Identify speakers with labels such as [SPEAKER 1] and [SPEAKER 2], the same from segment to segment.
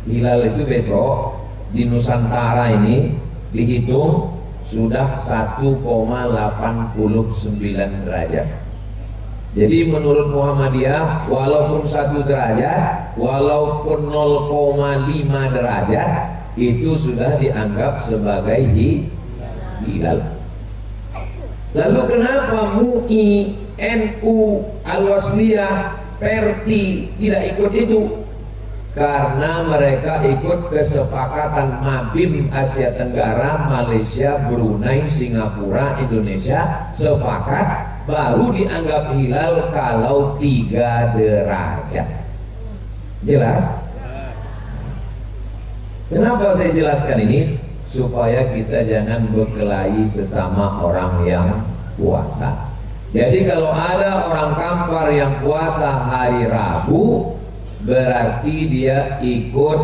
[SPEAKER 1] hilal itu besok di Nusantara ini dihitung sudah 1,89 derajat. Jadi menurut Muhammadiyah, walaupun 1 derajat, walaupun 0,5 derajat, itu sudah dianggap sebagai hilal. Lalu kenapa MUI, NU, Al-Wasliyah, Perti tidak ikut itu? Karena mereka ikut kesepakatan Mabim Asia Tenggara, Malaysia, Brunei, Singapura, Indonesia sepakat baru dianggap hilal kalau 3 derajat. Jelas? Kenapa saya jelaskan ini? Supaya kita jangan berkelahi sesama orang yang puasa. Jadi kalau ada orang Kampar yang puasa hari Rabu, berarti dia ikut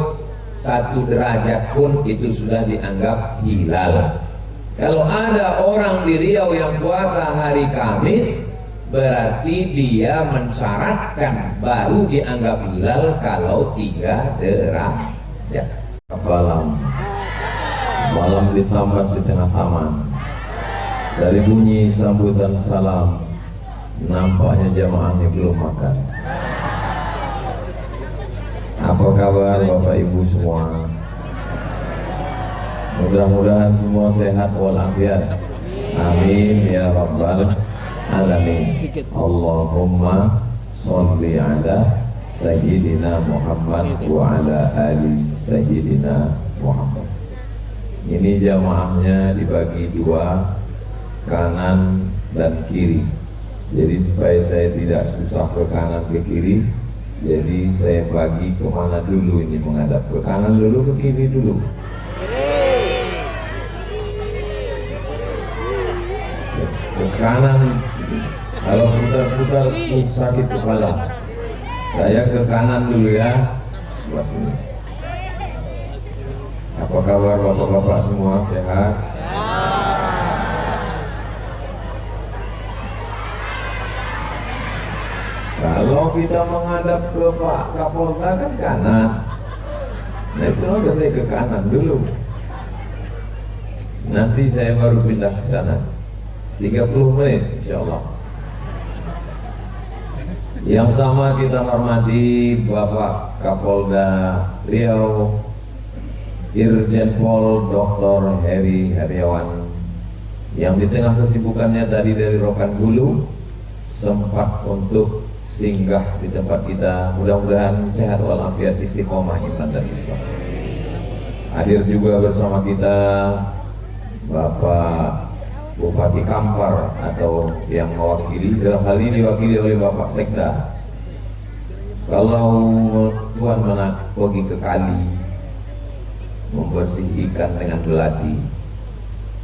[SPEAKER 1] 1 derajat pun itu sudah dianggap hilal. Kalau ada orang di Riau yang puasa hari Kamis, berarti dia mensyaratkan baru dianggap hilal kalau 3 derajat. Malam ditambat di tengah taman. Dari bunyi sambutan salam, nampaknya jamaahnya belum makan. Apa kabar Bapak Ibu semua? Mudah-mudahan semua sehat walafiat. Amin ya rabbal alamin. Allahumma sholli ala sayyidina Muhammad wa ala ali sayyidina Muhammad. Ini jamaahnya dibagi 2, kanan dan kiri. Jadi supaya saya tidak susah ke kanan ke kiri, jadi saya bagi kemana dulu ini, menghadap ke kanan dulu, ke kiri dulu. Ke kanan, kalau putar-putar sakit kepala. Saya ke kanan dulu ya, sebelah sini. Apa kabar bapak-bapak semua, sehat? Kalau kita menghadap ke Pak Kapolda kan kanan. Nah itu aja saya ke kanan dulu. Nanti saya baru pindah ke sana. 30 menit insya Allah. Yang sama kita hormati Bapak Kapolda Riau, Irjen Pol Dr. Heri Heriawan, yang di tengah kesibukannya tadi dari Rokan Hulu sempat untuk singgah di tempat kita. Mudah-mudahan sehat walafiat, istiqomah iman dan Islam. Hadir juga bersama kita Bapak Bupati Kampar atau yang mewakili, dalam hal ini diwakili oleh Bapak Sekda. Kalau Tuan pergi ke kali membersih ikan dengan belati,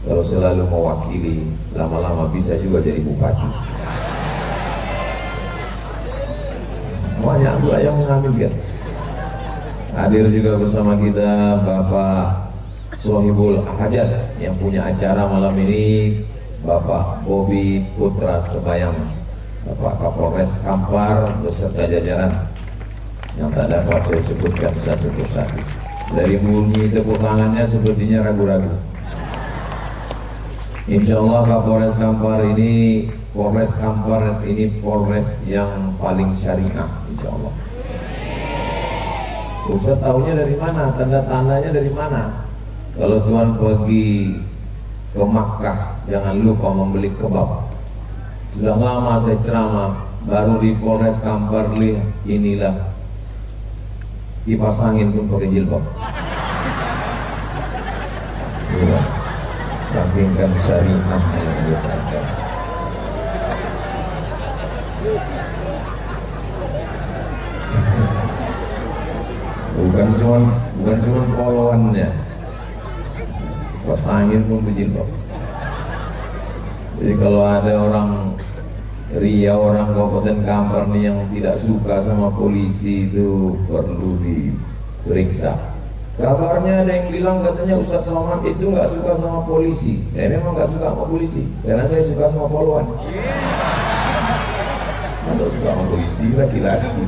[SPEAKER 1] kalau selalu mewakili, lama-lama bisa juga jadi bupati. Banyak pula yang mengambil kan. Hadir juga bersama kita Bapak Sohibul Hajat yang punya acara malam ini, Bapak Bobi Putra Sebayang, Bapak Kapolres Kampar beserta jajaran yang tak dapat saya sebutkan satu persatu. Dari bunyi tepuk tangannya sepertinya ragu-ragu. Insya Allah Kapolres Kampar ini, Polres Kampar ini Polres yang paling syariah, insya Allah. Ustaz tahunya dari mana? Tanda-tandanya dari mana? Kalau Tuan pergi ke Makkah, jangan lupa membeli kebab. Sudah lama saya ceramah, baru di Polres Kampar lihat inilah kipas angin pun pakai jilbab. Ya, saking kan syariah yang biasa. Bukan cuma poloannya, kipas angin pun berjilbab. Jadi kalau ada orang Riau, orang Kabupaten Kampar nih yang tidak suka sama polisi, itu perlu diperiksa. Kabarnya ada yang bilang katanya Ustadz Somad itu nggak suka sama polisi. Saya memang nggak suka sama polisi karena saya suka sama poluan. Masa suka sama polisi laki-laki?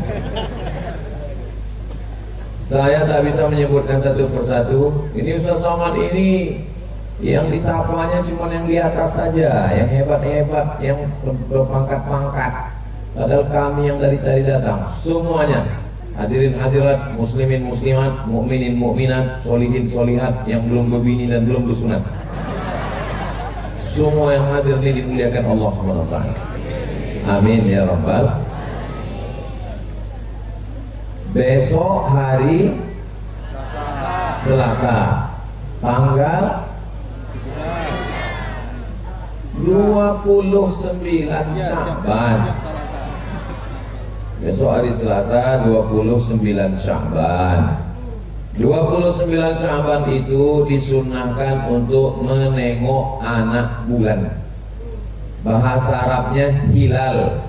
[SPEAKER 1] Saya tak bisa menyebutkan satu persatu. Ini Ustaz Somad ini yang disapanya cuma yang di atas saja, yang hebat-hebat, yang berpangkat-pangkat. Padahal kami yang dari tadi datang, semuanya hadirin hadirat, muslimin muslimat, mukminin mukminat, solihin solihat, yang belum berbini dan belum bersunat. Semua yang hadir ini dimuliakan Allah SWT. Amin ya rabbal. Besok hari Selasa tanggal 29 Sya'ban. Besok hari Selasa 29 Sya'ban. 29 Sya'ban itu disunahkan untuk menengok anak bulan. Bahasa Arabnya hilal.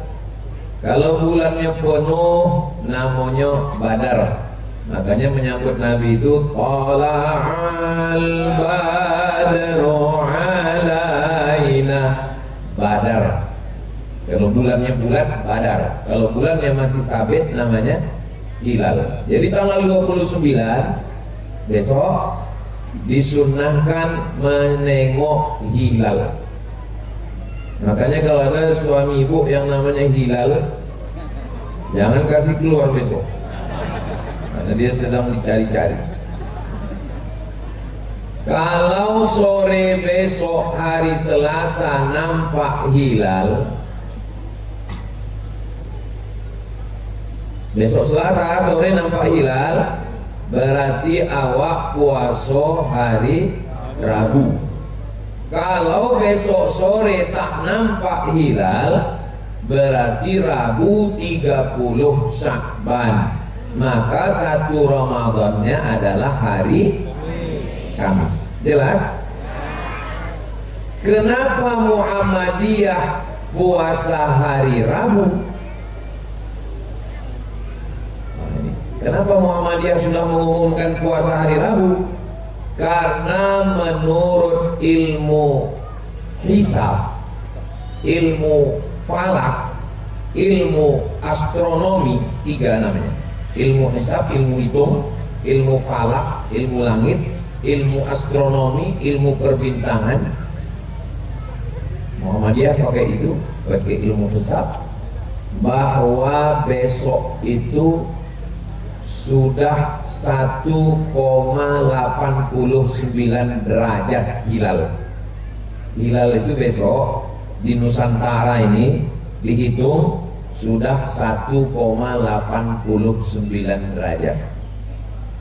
[SPEAKER 1] Kalau bulannya penuh namanya Badar. Makanya menyambut Nabi itu Tala'al badru alaina, Badar. Kalau bulannya bulat, Badar. Kalau bulannya masih sabit namanya hilal. Jadi tanggal 29 besok disunnahkan menengok hilal. Makanya kalau ada suami ibu yang namanya hilal, jangan kasih keluar besok, karena dia sedang dicari-cari. Kalau sore besok hari Selasa nampak hilal, besok Selasa sore nampak hilal, berarti awak puasa hari Rabu. Kalau besok sore tak nampak hilal, berarti Rabu 30 Sya'ban. Maka satu Ramadannya adalah hari Kamis. Jelas? Kenapa Muhammadiyah puasa hari Rabu? Kenapa Muhammadiyah sudah mengumumkan puasa hari Rabu? Karena menurut ilmu hisab, ilmu falak, ilmu astronomi, tiga namanya. Ilmu hisab, ilmu hitung, ilmu falak, ilmu langit, ilmu astronomi, ilmu perbintangan. Muhammadiyah pakai itu, pakai ilmu hisab, bahwa besok itu sudah 1,89 derajat hilal. Hilal itu besok di Nusantara ini dihitung sudah 1,89 derajat.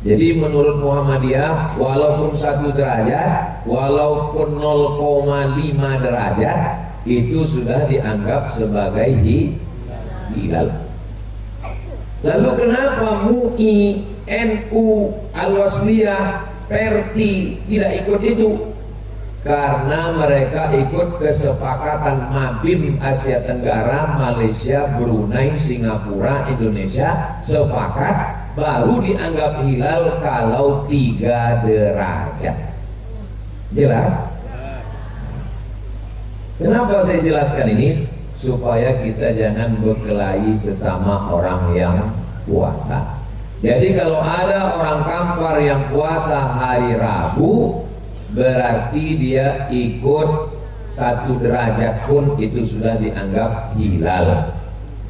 [SPEAKER 1] Jadi menurut Muhammadiyah, walaupun 1 derajat, walaupun 0,5 derajat, itu sudah dianggap sebagai hilal. Lalu kenapa MUI, NU, Al-Wasliyah, Perti tidak ikut itu? Karena mereka ikut kesepakatan Mabim Asia Tenggara, Malaysia, Brunei, Singapura, Indonesia sepakat baru dianggap hilal kalau 3 derajat. Jelas? Kenapa saya jelaskan ini? Supaya kita jangan berkelahi sesama orang yang puasa. Jadi kalau ada orang kampar yang puasa hari Rabu, berarti dia ikut 1 derajat pun itu sudah dianggap hilal.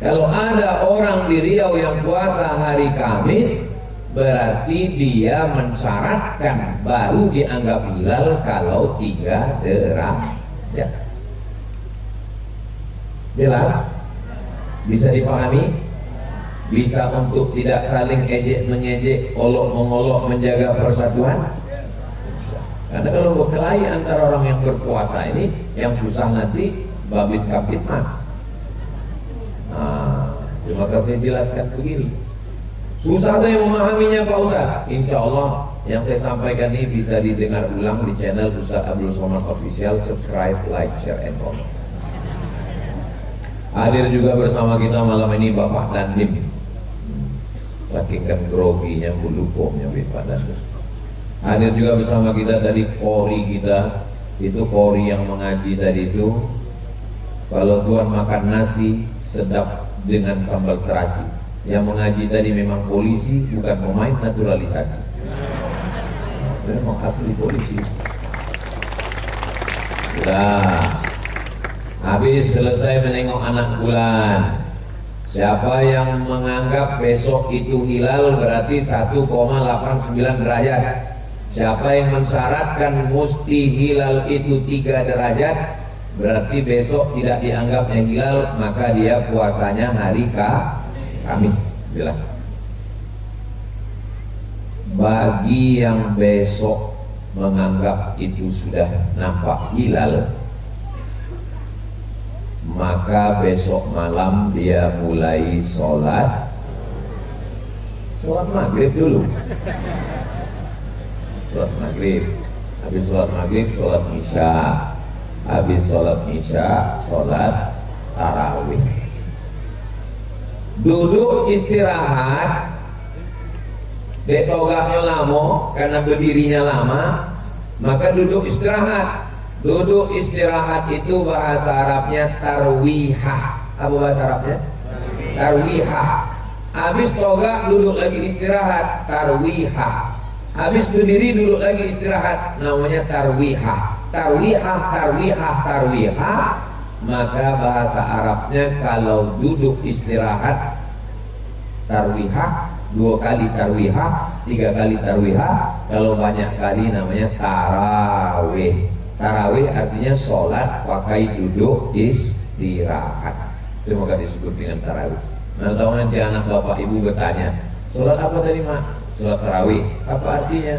[SPEAKER 1] Kalau ada orang di Riau yang puasa hari Kamis, berarti dia mensyaratkan baru dianggap hilal kalau 3 derajat. Jelas? Bisa dipahami? Bisa untuk tidak saling ejek mengejek, olok mengolok, menjaga persatuan? Bisa. Karena kalau berkelahi antara orang yang berpuasa ini, yang susah nanti babit kapit mas. Nah, maka saya jelaskan begini. Susah saya memahaminya Pak Ustaz. Insya Allah yang saya sampaikan ini bisa didengar ulang di channel Ustaz Abdul Somad Official. Subscribe, like, share, and comment. Hadir juga bersama kita malam ini Bapak Dandim. Saking kan groginya, lupa Pak Dandim. Hadir juga bersama kita tadi Kori kita, itu Kori yang mengaji tadi itu. Kalau Tuhan makan nasi sedap dengan sambal terasi. Yang mengaji tadi memang polisi, bukan pemain naturalisasi. Memang asli polisi. Nah, habis selesai menengok anak bulan. Siapa yang menganggap besok itu hilal berarti 1,89 derajat. Siapa yang mensyaratkan mesti hilal itu 3 derajat, berarti besok tidak dianggapnya hilal, maka dia puasanya hari Kamis. Jelas. Bagi yang besok menganggap itu sudah nampak hilal, maka besok malam dia mulai sholat maghrib dulu. Sholat maghrib, habis sholat maghrib sholat isya, habis sholat isya sholat tarawih. Duduk istirahat, betogaknya lama karena berdirinya lama, maka duduk istirahat. Duduk istirahat itu bahasa Arabnya tarwihah. Apa bahasa Arabnya? Tarwihah. Habis togak duduk lagi istirahat, tarwihah. Habis berdiri duduk lagi istirahat, namanya tarwihah. Tarwihah, tarwihah, tarwihah. Maka bahasa Arabnya kalau duduk istirahat tarwihah, 2 kali tarwihah, 3 kali tarwihah, kalau banyak kali namanya tarawih. Tarawih artinya sholat pakai duduk istirahat. Itu maka disebut dengan tarawih. Nah, tahu nanti anak bapak ibu bertanya, sholat apa tadi mak? Sholat tarawih. Apa artinya?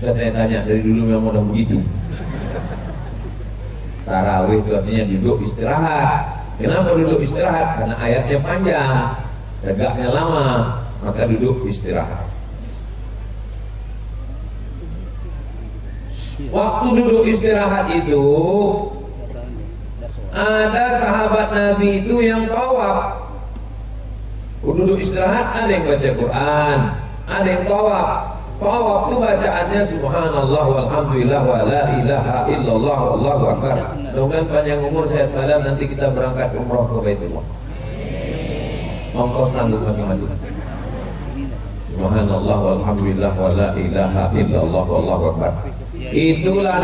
[SPEAKER 1] Saya tanya dari dulu memang udah begitu. Tarawih itu artinya duduk istirahat. Kenapa duduk istirahat? Karena ayatnya panjang, tegaknya lama, maka duduk istirahat. Waktu duduk istirahat itu ada sahabat Nabi itu yang tawaf. Duduk istirahat ada yang baca Quran, ada yang tawaf. Tawaf itu bacaannya subhanallah walhamdulillah wa la ilaha illallah wallahu akbar. Mudah-mudahan panjang umur sehat badan, nanti kita berangkat umroh ke Baitullah. Ongkos tanggung masing-masing. Subhanallah walhamdulillah wa la ilaha illallah wallahu akbar. Itulah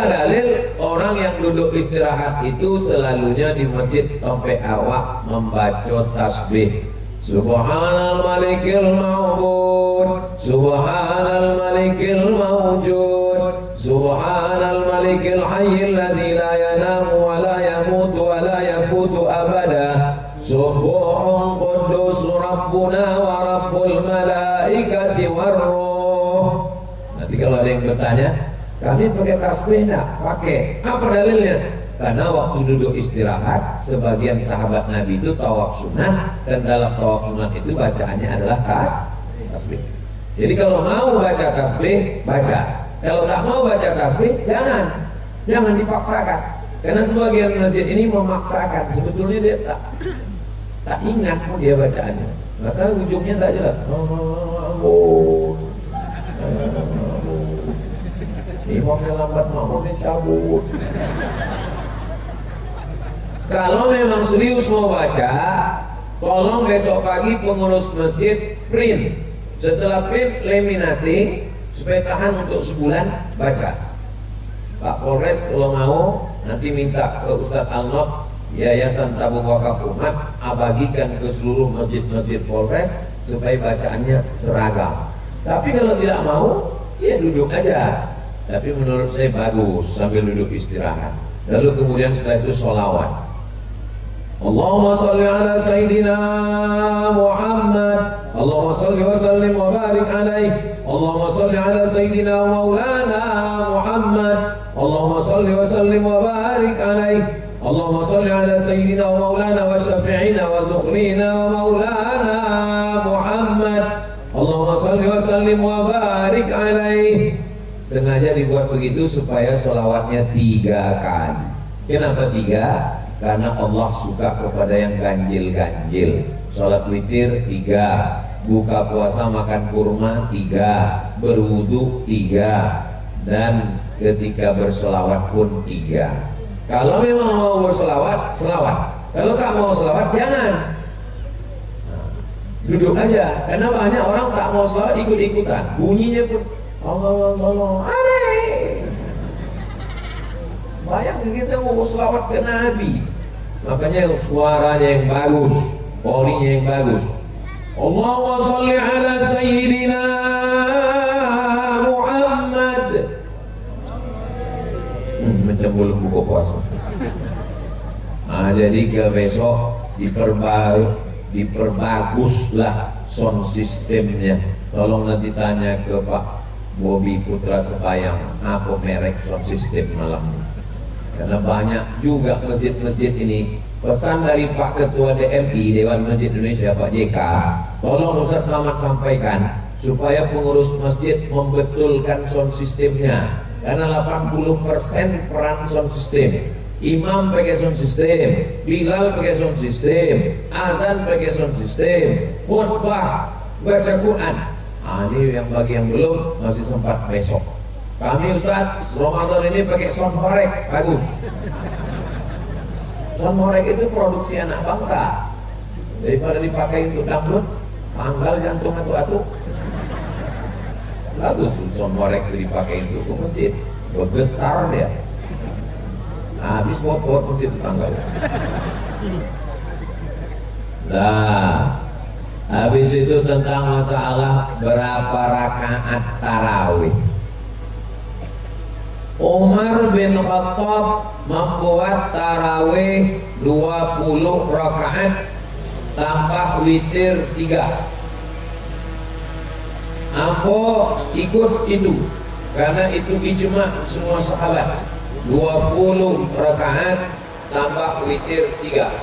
[SPEAKER 1] dalil orang yang duduk istirahat itu selalunya di masjid sampai awak membaca tasbih. Subhanal malikil ma'bud, subhanal malikil mawjud, subhanal malikil hayyil ladzi la yanamu wa la yamutu wa la yafutu abada. Subuhun quddus rabbuna wa rabbul malaikati warruh. Nanti kalau ada yang bertanya, kami pakai tasbih enggak? Pakai. Apa dalilnya? Karena waktu duduk istirahat, sebagian sahabat Nabi itu tawaf sunat, dan dalam tawaf sunat itu bacaannya adalah tasbih. Jadi kalau mau baca tasbih, baca. Kalau tak mau baca tasbih, jangan dipaksakan. Karena sebagian masjid ini memaksakan, sebetulnya dia tak ingat dia bacaannya, maka ujungnya tak jelas. Imamnya lambat, makmumnya cabut. Kalau memang serius mau baca, tolong besok pagi pengurus masjid print. Setelah print, laminating supaya tahan untuk sebulan baca. Pak Polres kalau mau nanti minta ke Ustadz Alnok, Yayasan Tabung Wakaf Umat, bagikan ke seluruh masjid-masjid Polres supaya bacaannya seragam. Tapi kalau tidak mau, ya duduk aja. Tapi menurut saya bagus sambil duduk istirahat. Lalu kemudian setelah itu sholawat. Allahumma salli ala Sayyidina Muhammad, Allahumma salli wa sallim wa barik alaih, Allahumma salli ala Sayyidina wa maulana Muhammad, Allahumma salli wa sallim wa barik alaih, Allahumma salli ala Sayyidina wa maulana wa syafi'ina wa zukhrina wa maulana Muhammad, Allahumma salli wa sallim wa barik alaih. Sengaja dibuat begitu supaya sholawatnya 3 kali. Kenapa 3? Karena Allah suka kepada yang ganjil-ganjil. Sholat witir 3, buka puasa makan kurma 3, berwudu 3, dan ketika berselawat pun 3. Kalau memang mau berselawat, selawat. Kalau tak mau selawat, jangan. duduk aja, karena banyak orang tak mau selawat ikut-ikutan, bunyinya pun Allah aneh. Bayangin kita mau selawat ke Nabi, makanya suaranya yang bagus, polinya yang bagus. Allahumma sholli ala sayyidina Muhammad. Mencembul buku puasa. Nah, jadi ke besok diperbaguslah sound systemnya. Tolong nanti tanya ke Pak Bobi Putra Sebayang apa merek sound system malam ini. Karena banyak juga masjid-masjid ini. Pesan dari Pak Ketua DMI Dewan Masjid Indonesia Pak JK, tolong Ustaz Selamat sampaikan supaya pengurus masjid membetulkan sound systemnya. Karena 80% peran sound system. Imam pakai sound system, Bilal pakai sound system, azan pakai sound system, khutbah, baca Quran. Ini yang bagi yang belum masih sempat besok. Kami Ustaz Ramadan ini pakai sound horek, bagus. Sound horek itu produksi anak bangsa. Daripada dipakai untuk dangdut, tanggal jantung atu-atu. Bagus sound horek itu dipakai untuk masjid, bergetar dia. Habis bobot mesti itu tanggal. Nah, habis itu tentang masalah berapa rakaat tarawih. Umar bin Khattab membuat tarawih 20 rakaat tambah witir 3. Aku ikut itu karena itu ijma semua sahabat. 20 rakaat tambah witir 3,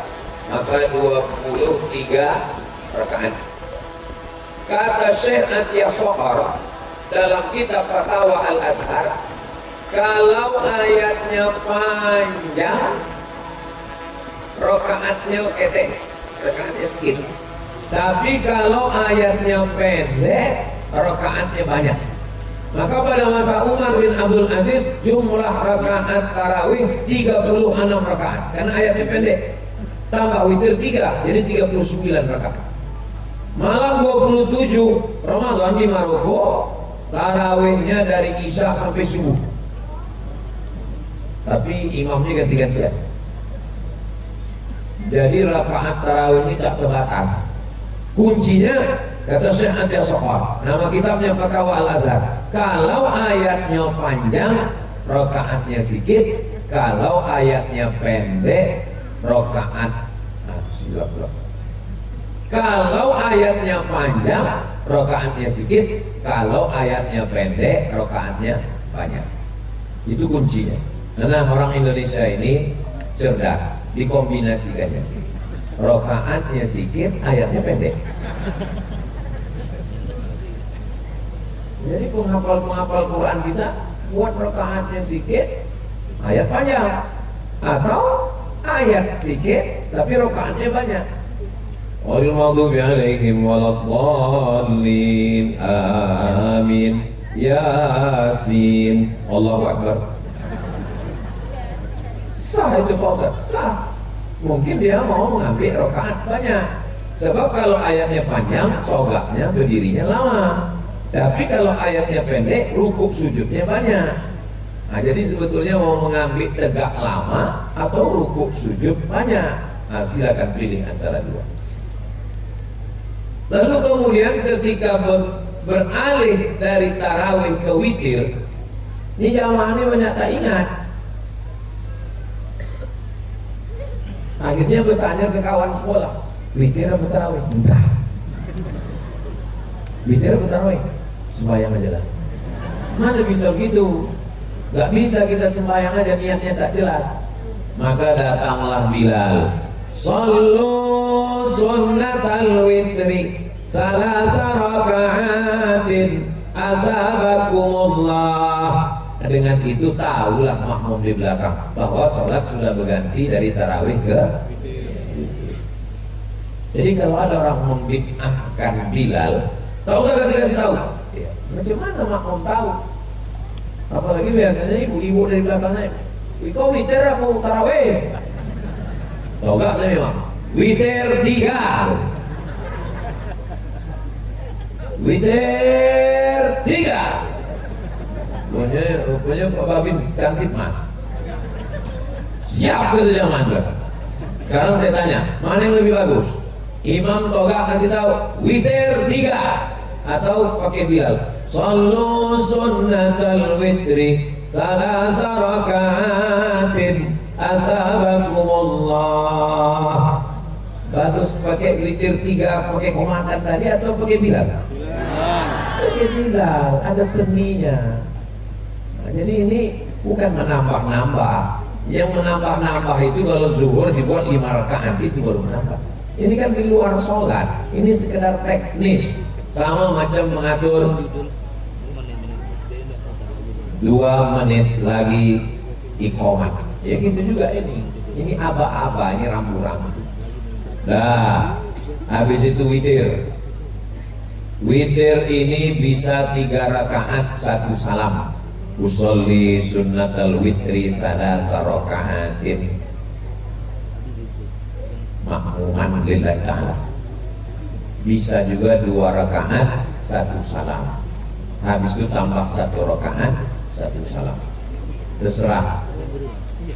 [SPEAKER 1] maka 23 rakaat. Kata Syekh Atiyah Sohar dalam kitab Fatwa Al-Azhar, kalau ayatnya panjang rakaatnya ketek, rakaatnya sedikit. Tapi kalau ayatnya pendek rakaatnya banyak. Maka pada masa Umar bin Abdul Aziz jumlah rakaat tarawih 36 rakaat karena ayatnya pendek. Tambah witir 3 jadi 39 rakaat. Malam 27 Ramadan di Maroko tarawihnya dari Isya sampai subuh. Tapi imamnya ganti-gantian. Jadi rakaat tarawih ini tak terbatas. Kuncinya kata Syekh Atiyah Sohar, nama kitabnya Fatwa Al-Azhar, kalau ayatnya panjang rakaatnya sedikit, kalau ayatnya pendek rakaat kalau ayatnya panjang rakaatnya sedikit, kalau ayatnya pendek rakaatnya banyak. Itu kuncinya. Karena orang Indonesia ini cerdas, dikombinasikannya. Rakaatnya sedikit, ayatnya pendek. Jadi penghafal Quran kita buat rakaatnya sedikit, ayat panjang, atau ayat sedikit tapi rakaatnya banyak. Ghairil maghdubi 'alaihim waladdallin. Amin. Yasin. Allahu Akbar. Sah itu Pak Ustaz? Sah. Mungkin dia mau mengambil rakaat banyak. Sebab kalau ayatnya panjang, togaknya berdirinya lama. Tapi kalau ayatnya pendek, rukuk sujudnya banyak. Nah, jadi sebetulnya mau mengambil tegak lama atau rukuk sujud banyak. Nah, silakan pilih antara dua. Lalu kemudian ketika beralih dari tarawih ke witir, ini jamaah ini banyak tak ingat. Akhirnya bertanya ke kawan sekolah, witir apa tarawih? Entah. Witir apa tarawih? Sembahyang aja lah. Mana bisa begitu? Gak bisa kita sembahyang aja, niatnya tak jelas. Maka datanglah Bilal. Sallu sunnatal witri salasa raka'atin asabakumullah. Dengan itu tahulah makmum di belakang bahwa sholat sudah berganti dari tarawih ke witir. Jadi kalau ada orang membid'ahkan Bilal, tak usah kasih tahu. Ya, macam mana makmum tahu? Apalagi biasanya ibu-ibu dari belakangnya, "Kau witir apa tarawih?" Tahu gak saya memang? Witir 3. witir 3. Punya Pak Babin cantik mas, siap ke zaman dulu. Sekarang saya tanya, mana yang lebih bagus? Imam Toga kasih tahu witir 3 atau pakai Bilal, sallu sunnatal witri salasa rakaatin asabakumullah. Bagus pakai witir 3 pakai komandan tadi atau pakai Bilal? Pakai Bilal, ada seninya. Nah, jadi ini bukan menambah-nambah. Yang menambah-nambah itu kalau zuhur dibuat 5 rakaat itu baru menambah. Ini kan di luar sholat, ini sekedar teknis. Sama macam mengatur 2 menit lagi iqamah. Ya gitu juga ini. Ini aba-aba, ini rambu-rambu. Nah, habis itu witir. Witir ini bisa 3 rakaat 1 salam. Usolli sunnatal witri salasa rakaatin makmuman lillahi ta'ala. Bisa juga 2 rakaat 1 salam. Habis itu tambah 1 rakaat 1 salam. Terserah.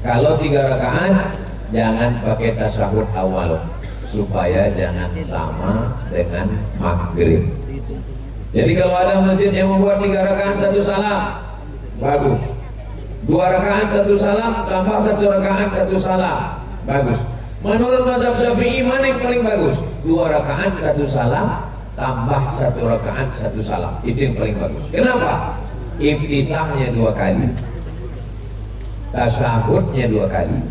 [SPEAKER 1] Kalau 3 rakaat jangan pakai tasyahud awal supaya jangan sama dengan maghrib. Jadi kalau ada masjid yang membuat 3 rakaat 1 salam, bagus. 2 rakaat 1 salam tambah 1 rakaat 1 salam, bagus. Menurut mazhab Syafi'i mana yang paling bagus? 2 rakaat 1 salam tambah 1 rakaat 1 salam, itu yang paling bagus. Kenapa? Iftitahnya 2 kali, tasyahudnya 2 kali,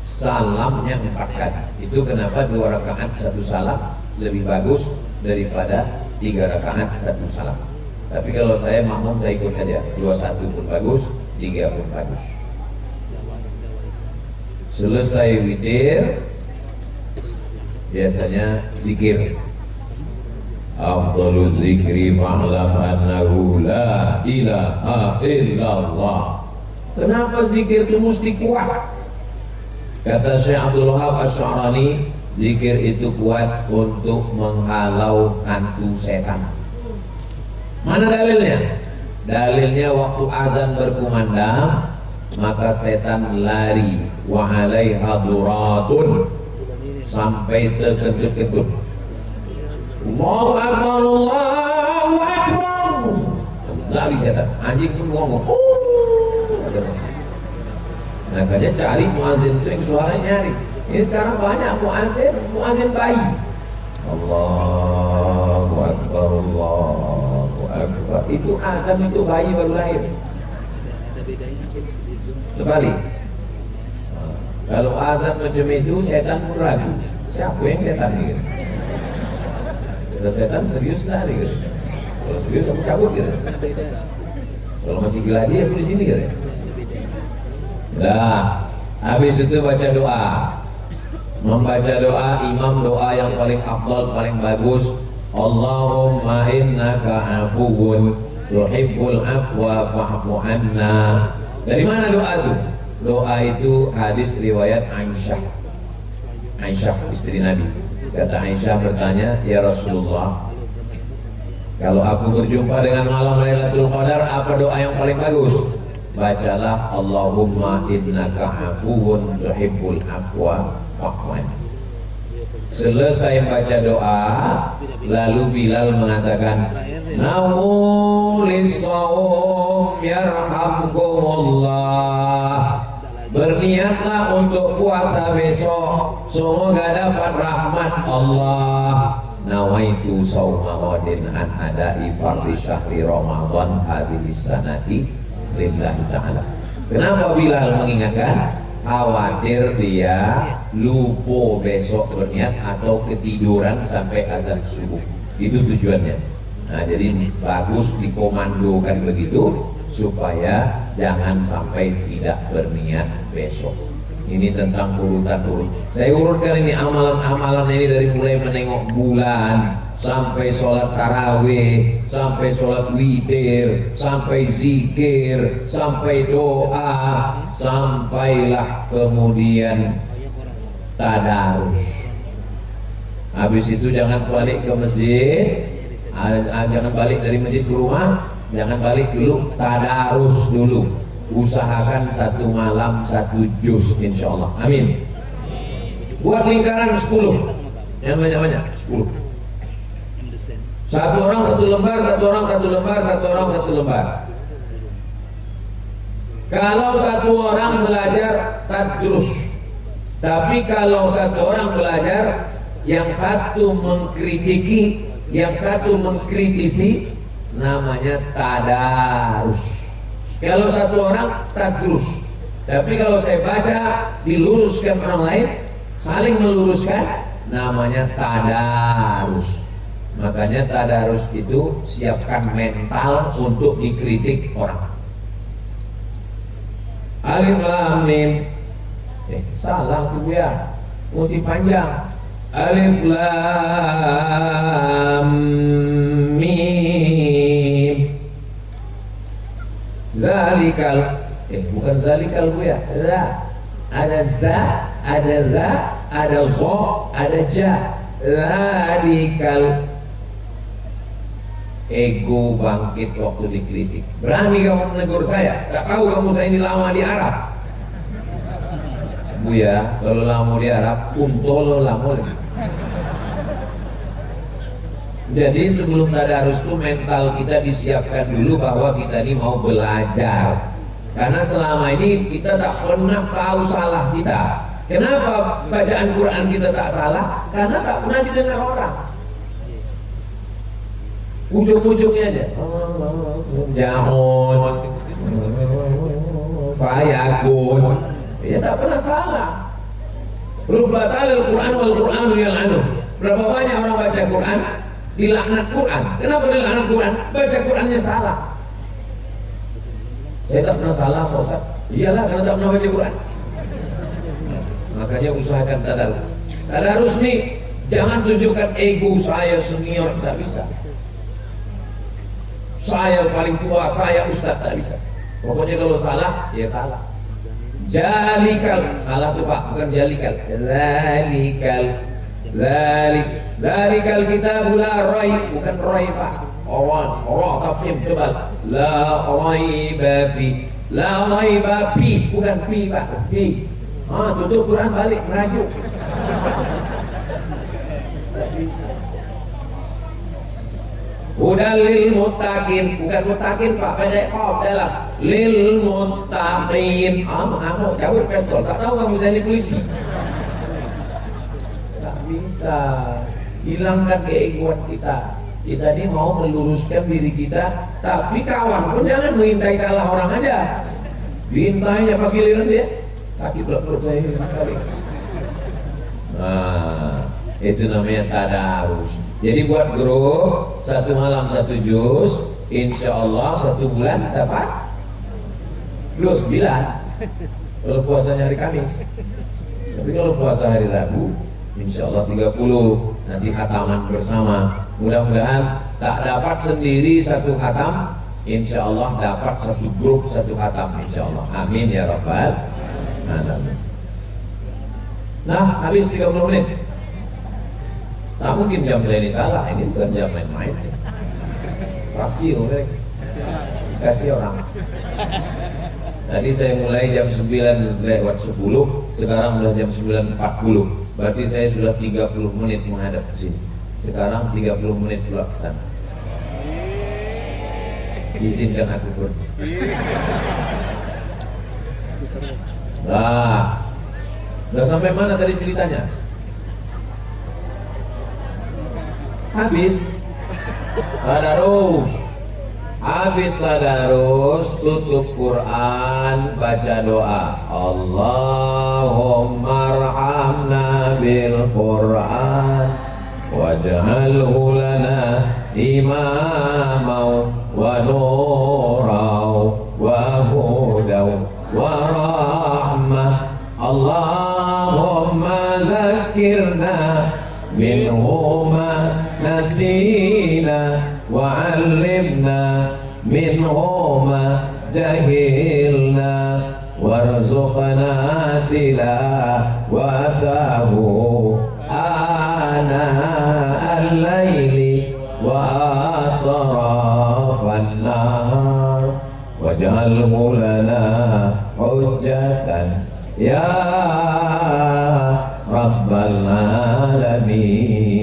[SPEAKER 1] salamnya 4 kali. Itu kenapa 2 rakaat 1 salam lebih bagus daripada 3 rakaat 1 salam. Tapi kalau saya makmum saya ikut aja, 21 pun bagus, 3 pun bagus. Selesai witir biasanya zikir. Afdalu zikri fa'lam annahu la ilaha illallah. Kenapa zikir itu mesti kuat? Kata Syekh Abdul Wahab Asy-Sy'arani, zikir itu kuat untuk menghalau hantu setan. Mana dalilnya? Dalilnya waktu azan berkumandang maka setan lari, wa 'alaiha duratun, sampai terkentut-kentut. Allahu akbar, Allahu akbar. Lari setan, anjing pun ngomong. Nah, makanya cari muazin itu yang suaranya nyari. Ini sekarang banyak muazin bayi. Allahu akbar, Allahu akbar. Itu azan itu bayi baru lahir. Terbalik. Kalau azan macam itu setan pun ragu. Siapa yang setan gitu? Kalau setan serius lari gitu. Kalau serius aku cabut gitu. Kalau masih gila dia aku di sini gitu. Nah, habis itu baca doa. Membaca doa, imam doa yang paling afdal, paling bagus. Allahumma innaka afuwun tuhibbul afwa fa'fu anna. Dari mana doa itu? Doa itu hadis riwayat Aisyah. Aisyah istri Nabi. Kata Aisyah bertanya, ya Rasulullah, kalau aku berjumpa dengan malam Lailatul Qadar, apa doa yang paling bagus? Bacalah Allahumma innaka afuwun tuhibbul afwa fa'fu anna. Selesai baca doa, lalu Bilal mengatakan, Namulis saum yarhamkumullah. Berniatlah untuk puasa besok, semoga dapat rahmat Allah. Nawaitu sauma ghadin an ada'i fardhi syahri Ramadan hadhihi sanati lillahi ta'ala. Kenapa Bilal mengingatkan? Khawatir dia lupa besok berniat atau ketiduran sampai azan subuh. Itu tujuannya. Nah, jadi bagus dikomandokan begitu supaya jangan sampai tidak berniat besok. Ini tentang urutan. Saya urutkan ini amalan-amalan ini dari mulai menengok bulan sampai sholat tarawih, sampai sholat witir, sampai zikir, sampai doa, sampailah kemudian tadarus. Habis itu jangan balik ke masjid, Jangan balik dari masjid ke rumah, jangan balik dulu, tadarus dulu. Usahakan satu malam satu juz insyaallah. Amin. Buat lingkaran 10. Yang banyak-banyak 10. Satu orang satu lembar, satu orang satu lembar, satu orang satu lembar. Kalau satu orang belajar tadrus, tapi kalau satu orang belajar, yang satu mengkritiki, yang satu mengkritisi, namanya tadarus. Kalau satu orang tadrus, tapi kalau saya baca diluruskan orang lain, saling meluruskan, namanya tadarus. Makanya tadarus itu siapkan mental untuk dikritik orang. Alif lam mim. Salah tuh ya, mesti panjang. Alif lam mim. Zalikal. Bukan zalikal bu ya. Ada za, ada za, ada zo, ada ja. Zalikal. Ego bangkit waktu dikritik. Berani kamu menegur saya? Tak tahu kamu saya ini lama di Arab. Bu ya, kalau lama di Arab, untol lama. Jadi sebelum tadarus itu mental kita disiapkan dulu bahwa kita ini mau belajar. Karena selama ini kita tak pernah tahu salah kita. Kenapa bacaan Quran kita tak salah? Karena tak pernah didengar orang. Ujung-ujungnya aja jahon fayakun, ya tak pernah salah. Rubba talil Quran wal Quranu yal'anu. Berapa banyak orang baca Quran dilaknat Quran. Kenapa dilaknat Quran? Baca Qurannya salah. Saya tak pernah salah Pak Ustaz. Iyalah, karena tak pernah baca Quran. Makanya usahakan tadarus. Tadarus nih, jangan tunjukkan ego saya senior, tak bisa. Saya paling tua, saya ustaz, tak bisa. Pokoknya kalau salah, ya salah. Jalikal, salah tuh Pak, bukan jalikal. Zalikal kitabul la raib, bukan raib Pak. Ra tafkhim tebal. La raiba fi. La raiba fi, bukan fi Pak. Fi. Tutup Quran balik, merajuk. Tak bisa. Udah lil muttaqin, bukan muttaqin Pak, pakai qaf dalam lil muttaqin. Mengamuk, cabut pistol, tak tahu kamu saya ini polisi. Tak bisa. Hilangkan keegoan kita. Kita ini mau meluruskan diri kita, tapi kawan pun jangan mengintai salah orang aja. Diintainya pas giliran dia sakit perut saya sekali. Itu namanya tadarus. Jadi buat grup satu malam satu juz, insya Allah satu bulan dapat 29. Kalau puasanya hari Kamis. Tapi kalau puasa hari Rabu, insya Allah 30. Nanti khataman bersama. Mudah-mudahan tak dapat sendiri satu khatam, insya Allah dapat satu grup satu khatam, insya Allah. Amin ya Rabbal alamin. Nah, habis 30 menit. Tak mungkin jam saya ini salah, ini bukan jam main-main. Kasih mereka, kasih orang. Tadi saya mulai jam 9:10, sekarang sudah jam 9:40. Berarti saya sudah 30 menit menghadap ke sini. Sekarang 30 menit pula ke sana. Izinkan aku pergi. Nah, udah sampai mana tadi ceritanya? Habis tadarus, habis tadarus, tutup Quran, baca doa. Allahumma arhamna bil Quran waj'alhu lana imamau wa nurau wa hudau wa rahmah. Allahumma zakirna minhuma nasina wa'allimna minhuma jahilna warzuqna tilawatahu ana al-laili wa atrafan nar waj'alhu lana hujjatan ya rabbal alamin.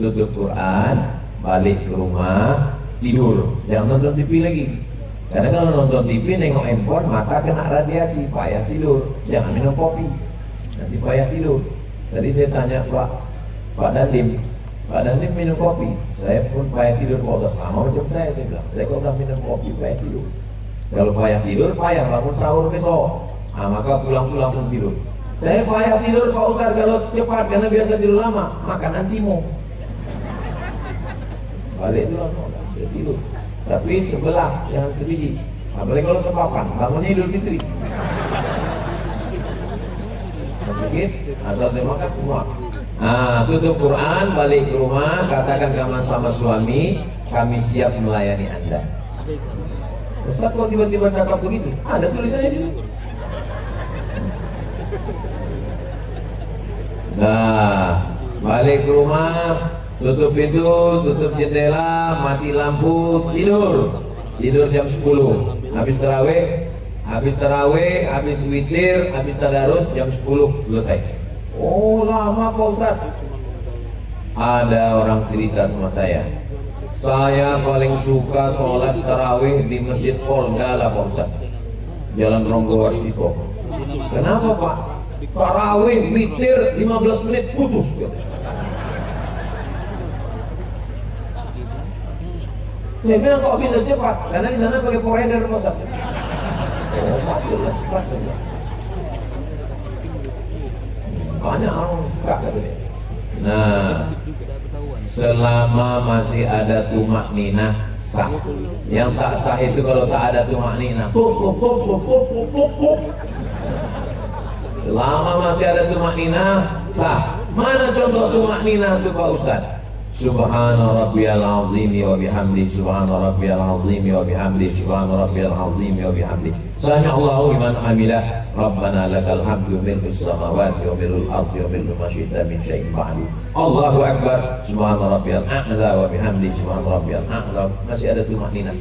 [SPEAKER 1] Tutup Quran, balik ke rumah, tidur, jangan nonton TV lagi. Karena kalau nonton TV, nengok handphone, mata kena radiasi, payah tidur. Jangan minum kopi, nanti payah tidur. Tadi saya tanya Pak Dandim minum kopi, saya pun payah tidur Pak Ustaz. Sama macam saya bilang, saya kalau udah minum kopi payah tidur. Kalau payah tidur, payah bangun sahur besok. Maka pulang langsung tidur. Saya payah tidur Pak Ustaz kalau cepat, karena biasa tidur lama, makan antimo. Balik itu langsung dia tidur. Tapi sebelah, jangan sebiji. Apalagi kalau sepapan, bangunnya Idul Fitri. Sedikit, asal dia makan semua. Tutup Quran, balik ke rumah, katakan sama suami, kami siap melayani Anda. Ustaz kok tiba-tiba cakap begitu? Ada tulisannya sih. Nah, balik ke rumah, tutup pintu, tutup jendela, mati lampu, tidur jam 10. Habis tarawih, habis witir, habis tadarus jam 10 selesai. Oh lama Pak Ustaz. Ada orang cerita sama saya paling suka sholat tarawih di Masjid Polda lah Pak Ustaz, Jalan Ronggo Warsito. Kenapa Pak? Tarawih witir 15 menit putus. Saya bilang kok bisa cepat? Karena di sana pakai provider Pak Ustaz. Oh betul lah, cepat saja. Banyak orang suka kata dia. Nah, selama masih ada tumak ninah sah. Yang tak sah itu kalau tak ada tumak ninah. Selama masih ada tumak ninah sah. Mana contoh tumak ninah itu Pak Ustaz? Subhana rabbiyal azim wa bihamdi, subhana rabbiyal azim wa bihamdi, subhana rabbiyal azim wa bihamdi. Sami Allahu liman hamidah, Rabbana lakal hamdu mil'us samawati wa mil'ul ardi wa mil'u ma syi'ta min syai'in ba'du. Allahu akbar, subhana rabbiyal a'la wa bihamdi, subhana rabbiyal a'la. Masih ada tumakninah.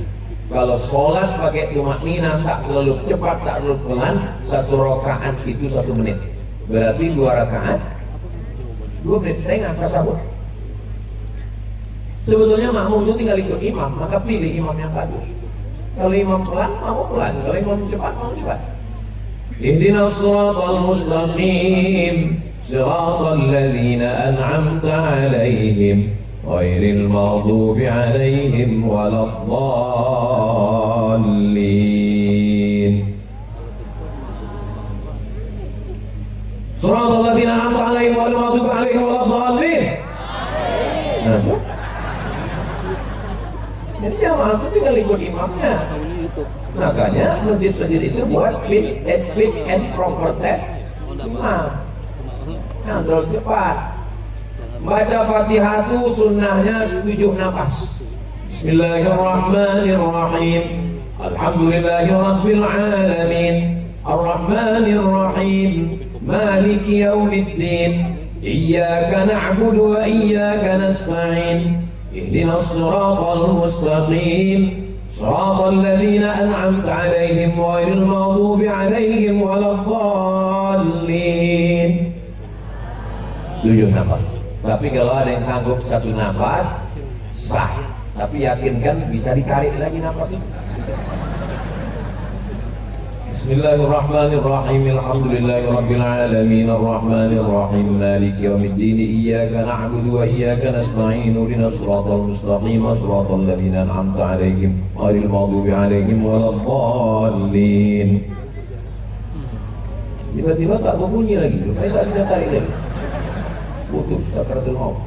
[SPEAKER 1] Kalau sholat pakai tumakninah, tak terlalu cepat, tak terlalu pelan, satu rakaat itu 1 menit. Berarti 2 rakaat 2 menit setengah tasawuf. Sebetulnya makmum itu tinggal ikut imam, maka pilih imam yang bagus. Kalau imam pelan, makmum pelan. Kalau imam cepat, makmum cepat. Ihdinas siratal mustaqim, siratal ladzina an'amta 'alaihim, ghairil maghdubi 'alaihim waladdallin. Siratal ladzina an'amta 'alaihim, ghairil maghdubi 'alaihim waladdallin. Nah, tuh. Jadi jamaah itu tinggal ikut imamnya. Makanya masjid-masjid itu buat fit and proper test imam. Nah, terlalu cepat. Baca Fatihah itu sunnahnya 7 nafas. Bismillahirrahmanirrahim. Alhamdulillahirabbil alamin. Arrahmanirrahim. Maliki yaumiddin. Iyyaka na'budu wa iyyaka nasta'in. Ihdinas siratal mustaqim, siratal ladzina an'amta 'alaihim ghairil maghdubi 'alaihim waladdallin. 7 nafas. Tapi kalau ada yang sanggup 1 nafas sah. Tapi yakinkan bisa ditarik lagi nafasnya. Bismillahirrahmanirrahim. Alhamdulillahirabbil alamin, arrahmanir rahim, maliki yaumiddin, iyyaka na'budu wa iyyaka nasta'in, ihdinas siratal mustaqim, siratal ladzina an'amta 'alaihim ghairil maghdubi 'alaihim waladdallin. Tiba-tiba tak berbunyi lagi, rupanya tak bisa tarik lagi. Putus sakaratul maut.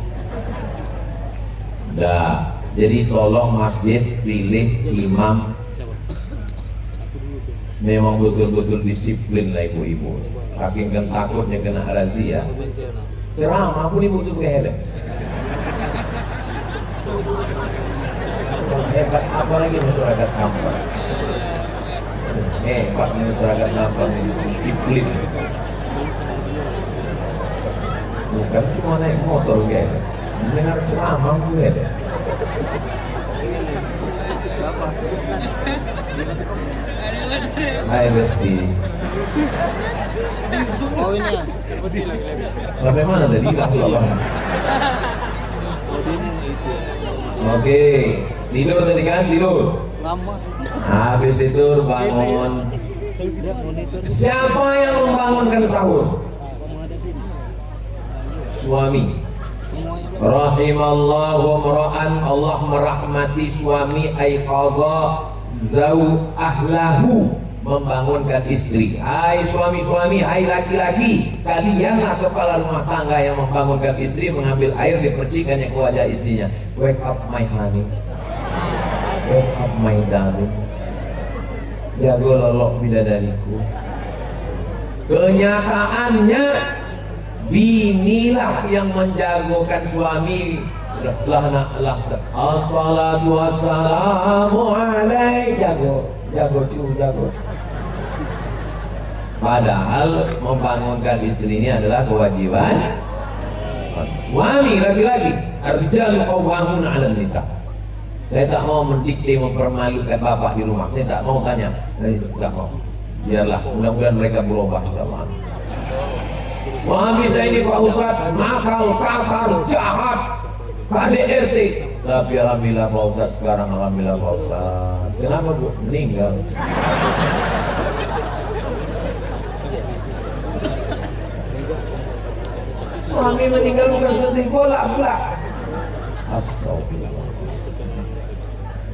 [SPEAKER 1] Dah, jadi tolong masjid pilih imam memang betul-betul disiplin lah ibu-ibu. Saking kan takutnya kena razia. Ceramah pun ibu tuh pakai helm. Hebat apa lagi masyarakat Kampar? Hebat masyarakat Kampar ini disiplin. Bukan cuma naik motor kayak mendengar ceramah gue. Hai Besti.
[SPEAKER 2] Oh ini ya.
[SPEAKER 1] Sampai mana tadi? Hilang tuh abang. Oke, tidur tadi kan? Tidur.
[SPEAKER 2] Lama.
[SPEAKER 1] Habis itu bangun. Siapa yang membangunkan sahur? Suami. Rahimallahu mar'an, Allah merahmati suami aiqaza zau ahlahu, membangunkan istri. Hai suami-suami, hai laki-laki, kalianlah kepala rumah tangga yang membangunkan istri, mengambil air dipercikannya ke wajah istrinya. Wake up my honey, wake up my darling, jago lolok bidadariku. Kenyataannya binilah yang menjagokan suami. Assalatu wassalamu alaik, jago jago. Padahal membangunkan istri ini adalah kewajiban suami laki-laki. Ar-rijalu qawwamuna 'alan nisa. Saya tak mau mendikte, mempermalukan bapak di rumah. Saya tak mau tanya. Tak mau. Biarlah, mudah-mudahan mereka berubah insyaallah. Suami saya ini Pak Ustadz nakal, kasar, jahat, KDRT. Tapi alhamdulillah Pak Ustadz sekarang, alhamdulillah Pak Ustadz. Kenapa Bu? Meninggal. Suami meninggal bukan sedih, golak pula. Astagfirullah.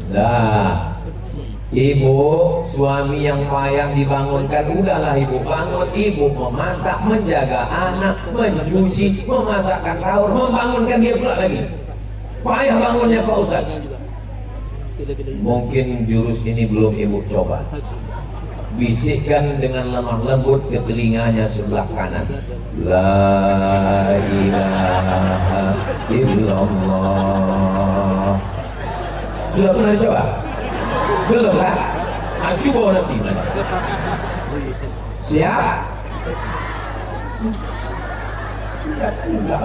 [SPEAKER 1] Nah, ibu, suami yang payah dibangunkan, udahlah ibu bangun, ibu memasak, menjaga anak, mencuci, memasakkan sahur, membangunkan dia pula lagi. Payah bangunnya Pak Ustaz. Mungkin jurus ini belum ibu coba. Bisikkan dengan lemah lembut ke telinganya sebelah kanan. La ilaha illallah. Sudah pernah dicoba? Belum kan? Coba nanti mana? Siap? Siap pula.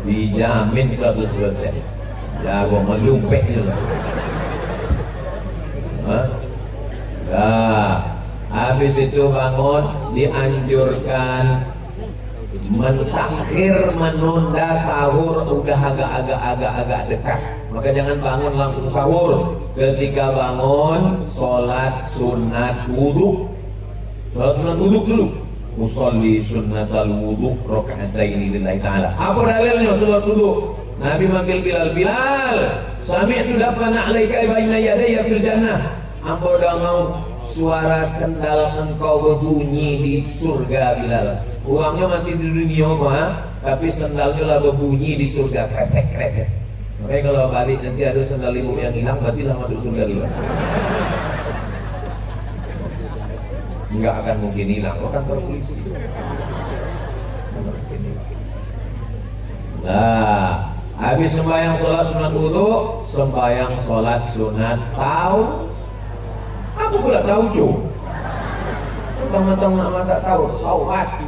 [SPEAKER 1] Dijamin 100%. Jago melumpek itu. Habis itu bangun, dianjurkan mentakhir, menunda sahur udah agak dekat. Maka jangan bangun langsung sahur. Ketika bangun, sholat sunat wudhu. Sholat sunat wudhu dulu. Usolli sunnatal wudhu raka'ataini lillahi ta'ala. Apa dalilnya sholat wudhu? Nabi manggil Bilal, sami'tu dafana 'alaika baina yadayya fil jannah. Ambo dah mau suara sendal engkau berbunyi di surga Bilal. Uangnya masih di dunia tapi sendalnya lah berbunyi di surga, kresek. Makanya kalau balik nanti ada sendal ibu yang hilang, berarti lah masuk surga dulu. Enggak akan mungkin hilang, kantor polisi. Nah, habis sembahyang sholat sunat wudhu, sembahyang sholat sunat apa pula tauco? Mentang-mentang nak masak sahur, taubat.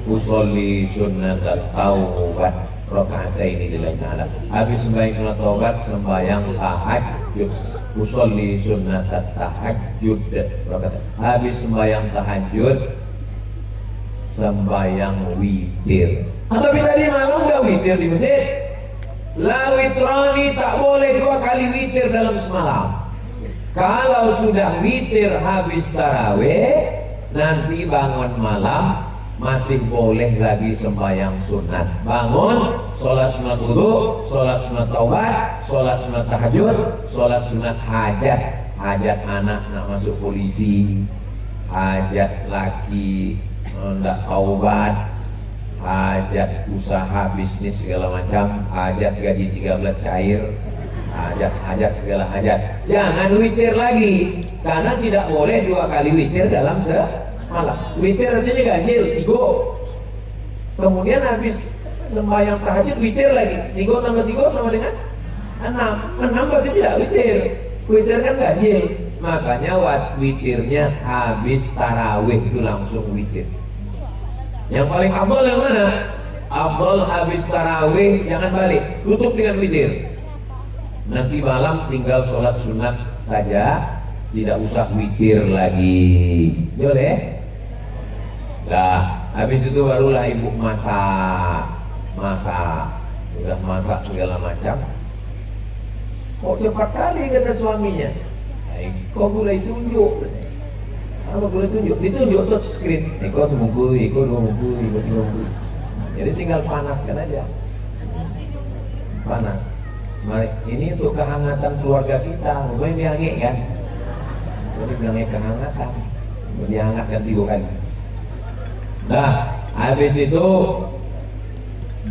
[SPEAKER 1] Usolli sunat taubat raka'ataini lillahi ta'ala. Habis sembahyang sunat taubat, sembahyang tahajud. Usolli sunat tahajud. Habis sembahyang tahajud, sembahyang witir. Tapi tadi malam udah witir di masjid. La witrani, tak boleh 2 kali witir dalam semalam. Kalau sudah witir habis tarawih, nanti bangun malam masih boleh lagi sembahyang sunat. Bangun, sholat sunat wudu, sholat sunat taubat, sholat sunat tahajud, sholat sunat hajat. Hajat anak nak masuk polisi, hajat laki hendak taubat, hajat usaha bisnis segala macam, hajat gaji 13 cair, hajat segala hajat. Jangan witir lagi, karena tidak boleh 2 kali witir dalam semalam. Witir artinya ganjil, 3. Kemudian habis sembahyang tahajud witir lagi, 3 tambah 3 sama dengan 6. 6 berarti tidak witir. Witir kan ganjil. Makanya witirnya habis tarawih itu langsung witir. Yang paling afdal yang mana? Afdal habis tarawih jangan balik, tutup dengan witir. Nanti malam tinggal sholat sunat saja, tidak usah witir lagi, boleh? Nah, habis itu barulah ibu masak, udah masak segala macam. Kok cepat kali, kata suaminya. Kok boleh tunjuk, katanya. Apa boleh tunjuk? Ditunjuk touch screen. Kok sebungkus, kok 2 bungkus, kok 3 bungkus. Jadi tinggal panaskan aja. Panas. Mari, ini untuk kehangatan keluarga kita. Boleh dihangit kan? Boleh bilangnya kehangatan. Dihangatkan 3 kali. Nah, habis itu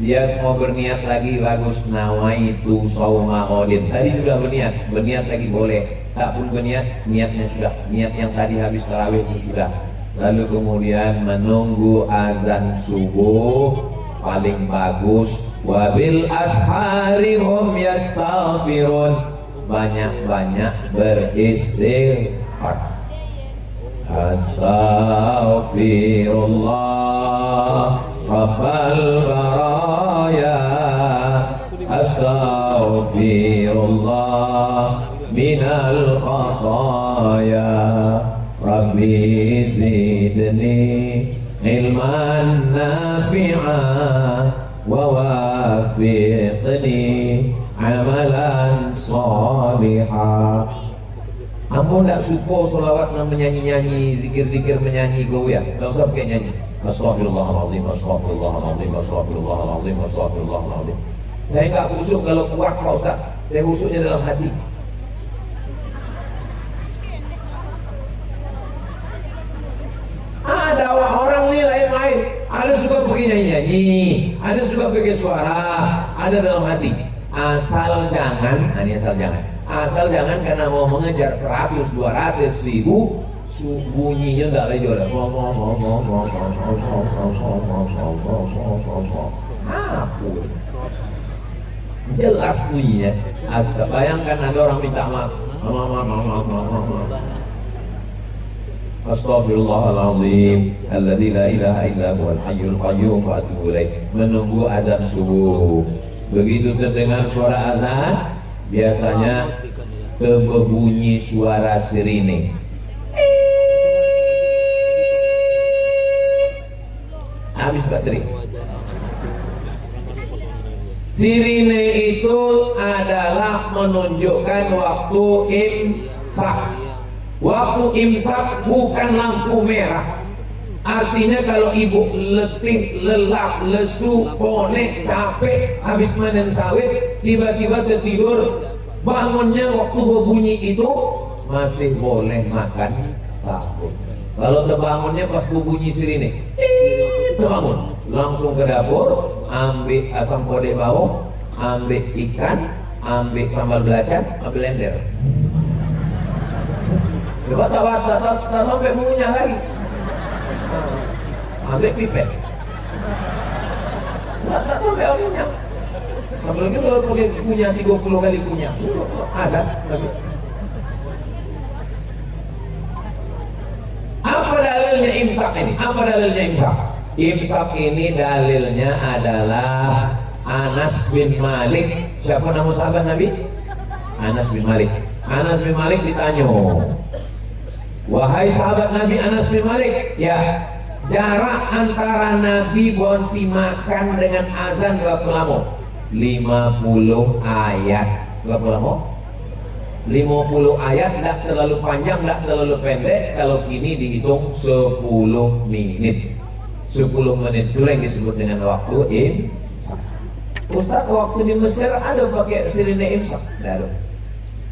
[SPEAKER 1] dia mau berniat lagi, bagus, nawaitu shauma ghadin. Tadi sudah berniat lagi boleh. Tak pun berniat, niatnya sudah, niat yang tadi habis tarawih itu sudah. Lalu kemudian menunggu azan subuh, paling bagus. Wabil ashari hum yastaghfirun, banyak-banyak beristighfar. Astaghfirullah Rabbal baraya, astaghfirullah minal khataya, Rabbi zidni ilman nafi'a wa wafiqni amalan salihah. Ampun tak suka solawat dan menyanyi-nyanyi, zikir-zikir menyanyi goyang, tak usah pakai nyanyi. Astaghfirullahaladzim, astaghfirullahaladzim, astaghfirullahaladzim, astaghfirullahaladzim. Saya enggak khusyuk kalau kuat Pak Ustaz, saya khusyuknya dalam hati. Ada orang nih lain-lain, ada suka pakai nyanyi-nyanyi, ada suka pakai suara, ada dalam hati. Asal jangan, ini asal jangan karena mau mengejar 100, 200 ribu, bunyinya enggak lejol. Hapus. Jelas bunyinya. Bayangkan ada orang minta maaf. Astaghfirullahaladzim alladzi la ilaha illa huwal hayyul qayyum wa atubu ilaih. Menunggu azan subuh. Begitu terdengar suara azan, biasanya berbunyi suara sirine. Habis baterai. Sirine itu adalah menunjukkan waktu imsak. Waktu imsak bukan lampu merah. Artinya kalau ibu letih, lelah, lesu, ponek, capek, habis manen sawit, tiba-tiba tertidur, bangunnya waktu berbunyi itu masih boleh makan sahur. Kalau terbangunnya pas berbunyi sirine, terbangun, langsung ke dapur, ambil asam podeh bawang, ambil ikan, ambil sambal belacan, ambil blender. Coba tak sampai mengunyah lagi. Ambil pipet. Tak sampai mengunyah. Apalagi kalau pakai kunyah 30 kali kunyah. Azan. Apa dalilnya imsak ini? Apa dalilnya imsak? Imsak ini dalilnya adalah Anas bin Malik. Siapa nama sahabat Nabi? Anas bin Malik. Anas bin Malik ditanya, wahai sahabat Nabi Anas bin Malik, ya, jarak antara Nabi bonti makan dengan azan berapa lama? 50 ayat. Berapa lama? 50 ayat, tidak terlalu panjang, tidak terlalu pendek. Kalau kini dihitung 10 menit. 10 menit itu yang disebut dengan waktu imsak. Ustaz, waktu di Mesir ada pakai sirine imsak? Tidak ada.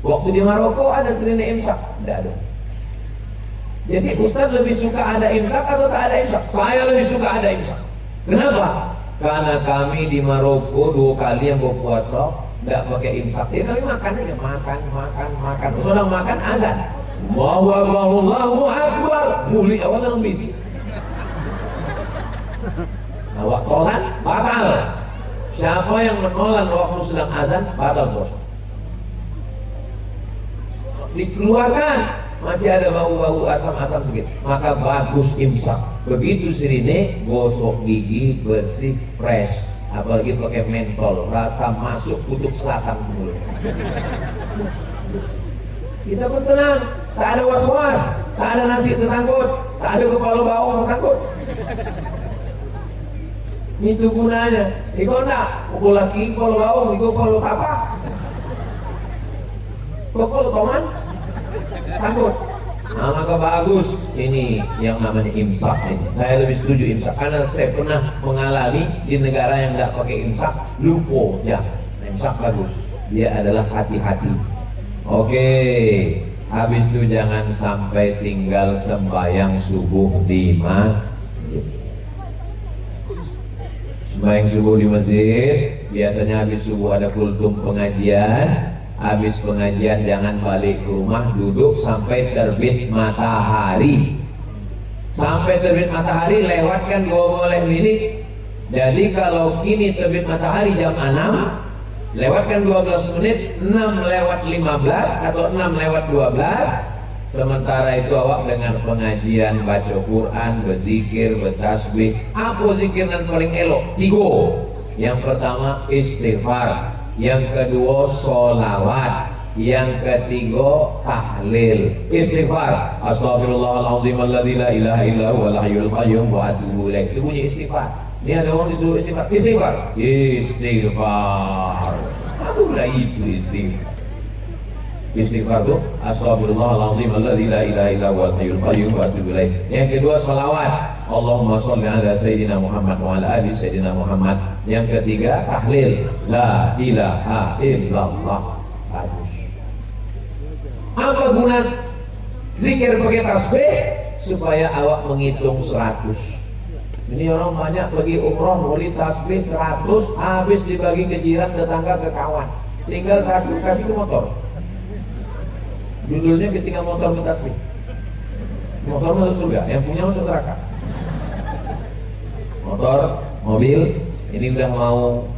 [SPEAKER 1] Waktu di Maroko ada sirine imsak? Tidak ada. Jadi Ustaz lebih suka ada imsak atau tak ada imsak? Saya lebih suka ada imsak. Kenapa? Karena kami di Maroko 2 kali yang berpuasa tidak pakai imsak. Jadi kami makan aja, makan. Sudah makan azan. Allahu Akbar. Muli awas senang bisi. Nah, waktu batal. Siapa yang menolak waktu sedang azan, batal puasa. Dikeluarkan, masih ada bau-bau asam-asam sedikit, maka bagus imsak. Begitu sirine, gosok gigi bersih, fresh. apalagi pakai mentol, rasa masuk kutub selatan dulu. Kita pun tenang, tak ada was-was, tak ada nasi tersangkut, tak ada kepala bawang tersangkut. Itu gunanya. Iko enggak, kepala laki, kepala bawang, iko kepala tapak, kepala toman, sangkut. Nah, maka bagus ini yang namanya imsak ini. Saya lebih setuju imsak karena saya pernah mengalami di negara yang tidak pakai imsak, lupo ya. Imsak bagus. Dia adalah hati-hati. Oke, habis itu jangan sampai tinggal sembahyang subuh di masjid. Sembahyang subuh di masjid, biasanya habis subuh ada kultum pengajian. Habis pengajian jangan balik ke rumah, duduk sampai terbit matahari. Sampai terbit matahari lewatkan 12 menit. Jadi kalau kini terbit matahari jam 6, lewatkan 12 menit, 6 lewat 15 atau 6 lewat 12. Sementara itu awak dengan pengajian, baca Quran, berzikir, bertasbih. Apa zikir yang paling elok? 3. Yang pertama istighfar, yang kedua sholawat, yang ketiga tahlil. Istighfar, astaghfirullahaladzim alladzi la ilaha illa huwal hayyul qayyum wa atubu ilaih. Itu bunyi istighfar. Ini ada orang disuruh istighfar. Istighfar, istighfar. Apa pula itu istighfar? Istighfar itu astaghfirullahaladzim alladzi la ilaha illa huwal hayyul qayyum wa atubu ilaih. Yang kedua sholawat, Allahumma sholli ala sayyidina Muhammad wa ala ali sayyidina Muhammad. Yang ketiga tahlil, la ilaha illallah. Bagus. Apa guna zikir pakai tasbih? Supaya awak menghitung 100. Ini orang banyak pergi umroh beli tasbih 100, habis dibagi ke jiran, tetangga, ke kawan. Tinggal 1 kasih ke motor. Judulnya ketika motor bertasbih. Motor masuk surga, yang punya masuk neraka. Motor, mobil, ini udah mau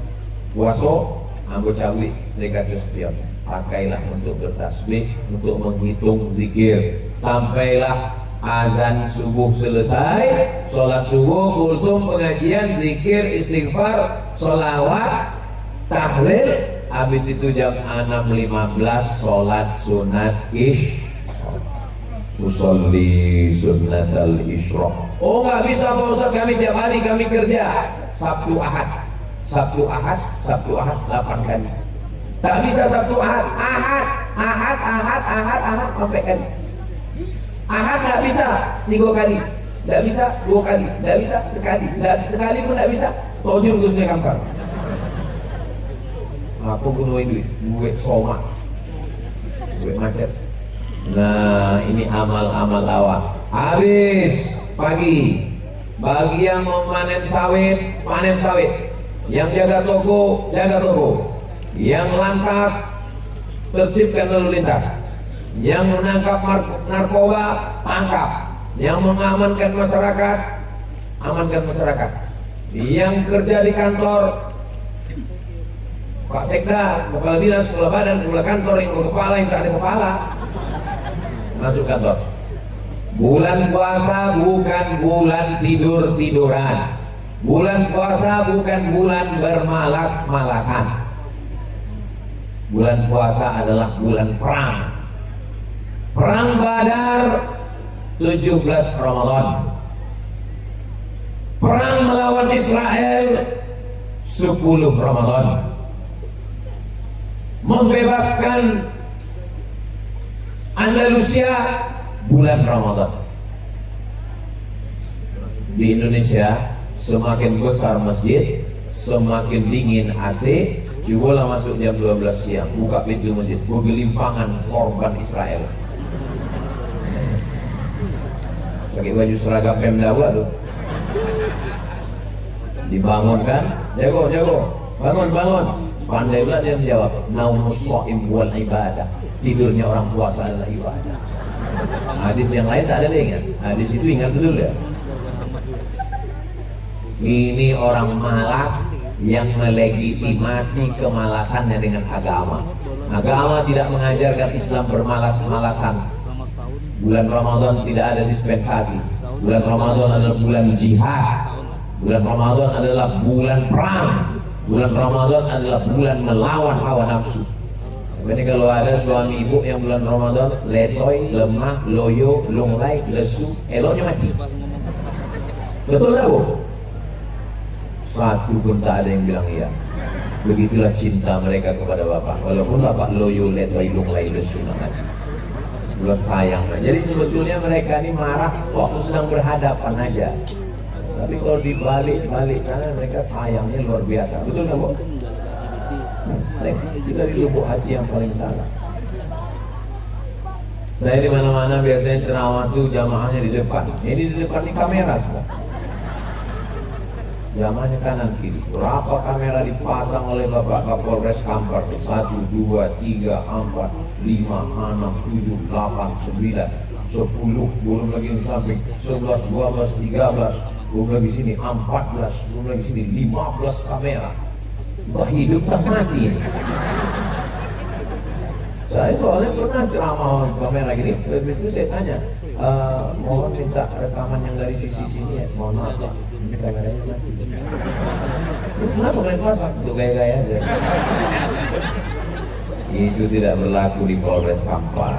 [SPEAKER 1] puaso, ambo cawi dekat setiap. Pakailah untuk bertasbih, untuk menghitung zikir. Sampailah azan subuh selesai, sholat subuh, kultum, pengajian, zikir, istighfar, sholawat, tahlil. Habis itu jam 6.15 sholat sunat usolli sunnatal isyraq. Oh nggak bisa Pak Ustaz, kami tiap hari kami kerja. Sabtu Ahad 8 kali. Tak bisa Sabtu Ahad sampai kali. Ahad nggak bisa 3 kali, nggak bisa 2 kali, nggak bisa sekali, sekali pun nggak bisa. Tojur Gusnya Kampar. Aku gunain duit soma, duit macet. Nah ini amal-amal awak. Habis pagi, bagi yang memanen sawit, panen sawit. Yang jaga toko, yang lantas tertibkan lalu lintas, yang menangkap narkoba, tangkap, yang mengamankan masyarakat, amankan masyarakat, yang kerja di kantor, Pak Sekda, kepala dinas, kepala badan, kepala kantor, yang berkepala, yang tak ada kepala, masuk kantor. Bulan puasa bukan bulan tidur-tiduran. Bulan puasa bukan bulan bermalas-malasan. Bulan puasa adalah bulan perang. Perang Badar 17 Ramadan. Perang melawan Israel 10 Ramadan. Membebaskan Andalusia bulan Ramadan. Di Indonesia semakin besar masjid, semakin dingin AC. Cobalah masuk jam 12 siang, buka pintu masjid, kegelimpangan korban Israel. Pakai baju seragam Pemdawa tuh. Dibangunkan, jago, bangun. Pandai pula dia menjawab, naumus shaim wal ibadah. Tidurnya orang puasa adalah ibadah. Hadis yang lain tak ada dia ingat. Hadis itu ingat betul ya. Ini orang malas yang melegitimasi kemalasannya dengan agama. Agama tidak mengajarkan Islam bermalas-malasan. Bulan Ramadan tidak ada dispensasi. Bulan Ramadan adalah bulan jihad. Bulan Ramadan adalah bulan perang. Bulan Ramadan adalah bulan melawan hawa nafsu. Jadi kalau ada suami ibu yang bulan Ramadan letoy, lemah, loyo, lunglai, lesu, eloknya mati. Betul tak Bu? Satu pun tak ada yang bilang iya. Begitulah cinta mereka kepada Bapak. Walaupun Bapak loyo, letoy, lunglai, lesu, mati. Itulah sayang. Jadi sebetulnya mereka ini marah waktu sedang berhadapan aja. Tapi kalau dibalik sana mereka sayangnya luar biasa. Betul tak Bu? Itu dari lubuk hati yang paling dalam. Saya di mana-mana biasanya ceramah tuh jamaahnya di depan. Ini di depan ini kamera semua. Jamaahnya kanan kiri. Berapa kamera dipasang oleh Bapak Kapolres Kampar? 1, 2, 3, 4, 5, 6, 7, 8, 9, 10. Belum lagi di samping 11, 12, 13. Belum lagi sini 14. Belum lagi sini 15 kamera. Entah hidup tak mati ini. Saya soalnya pernah ceramah kamera gini. Habis itu saya tanya, mohon minta rekaman yang dari sisi sini ya. Mohon maaf ya, ini kameranya mati. Terus kenapa kalian pasang? Untuk gaya-gaya aja. Itu tidak berlaku di Polres Kampar.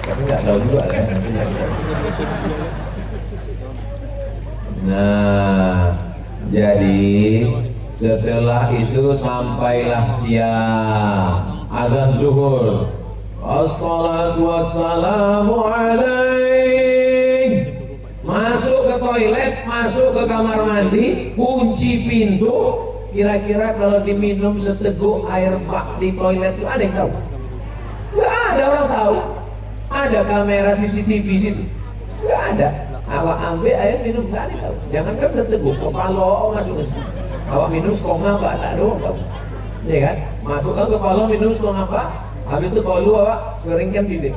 [SPEAKER 1] Tapi nggak tahu juga ya. Nah, jadi setelah itu sampailah siang, azan zuhur. Assalatu wassalamu alaik. Masuk ke toilet, masuk ke kamar mandi, kunci pintu. Kira-kira kalau diminum seteguk air bak di toilet itu ada yang tahu? Nggak ada orang tahu. Ada kamera CCTV situ? Nggak ada. Awak ambil air minum nggak ada tahu. Jangankan seteguk, kepala masuk ke situ. Awak minum setengah apa tak doang tahu. Ya kan? Masukkan kepala minum setengah apa? Habis itu kalau awak keringkan bibir.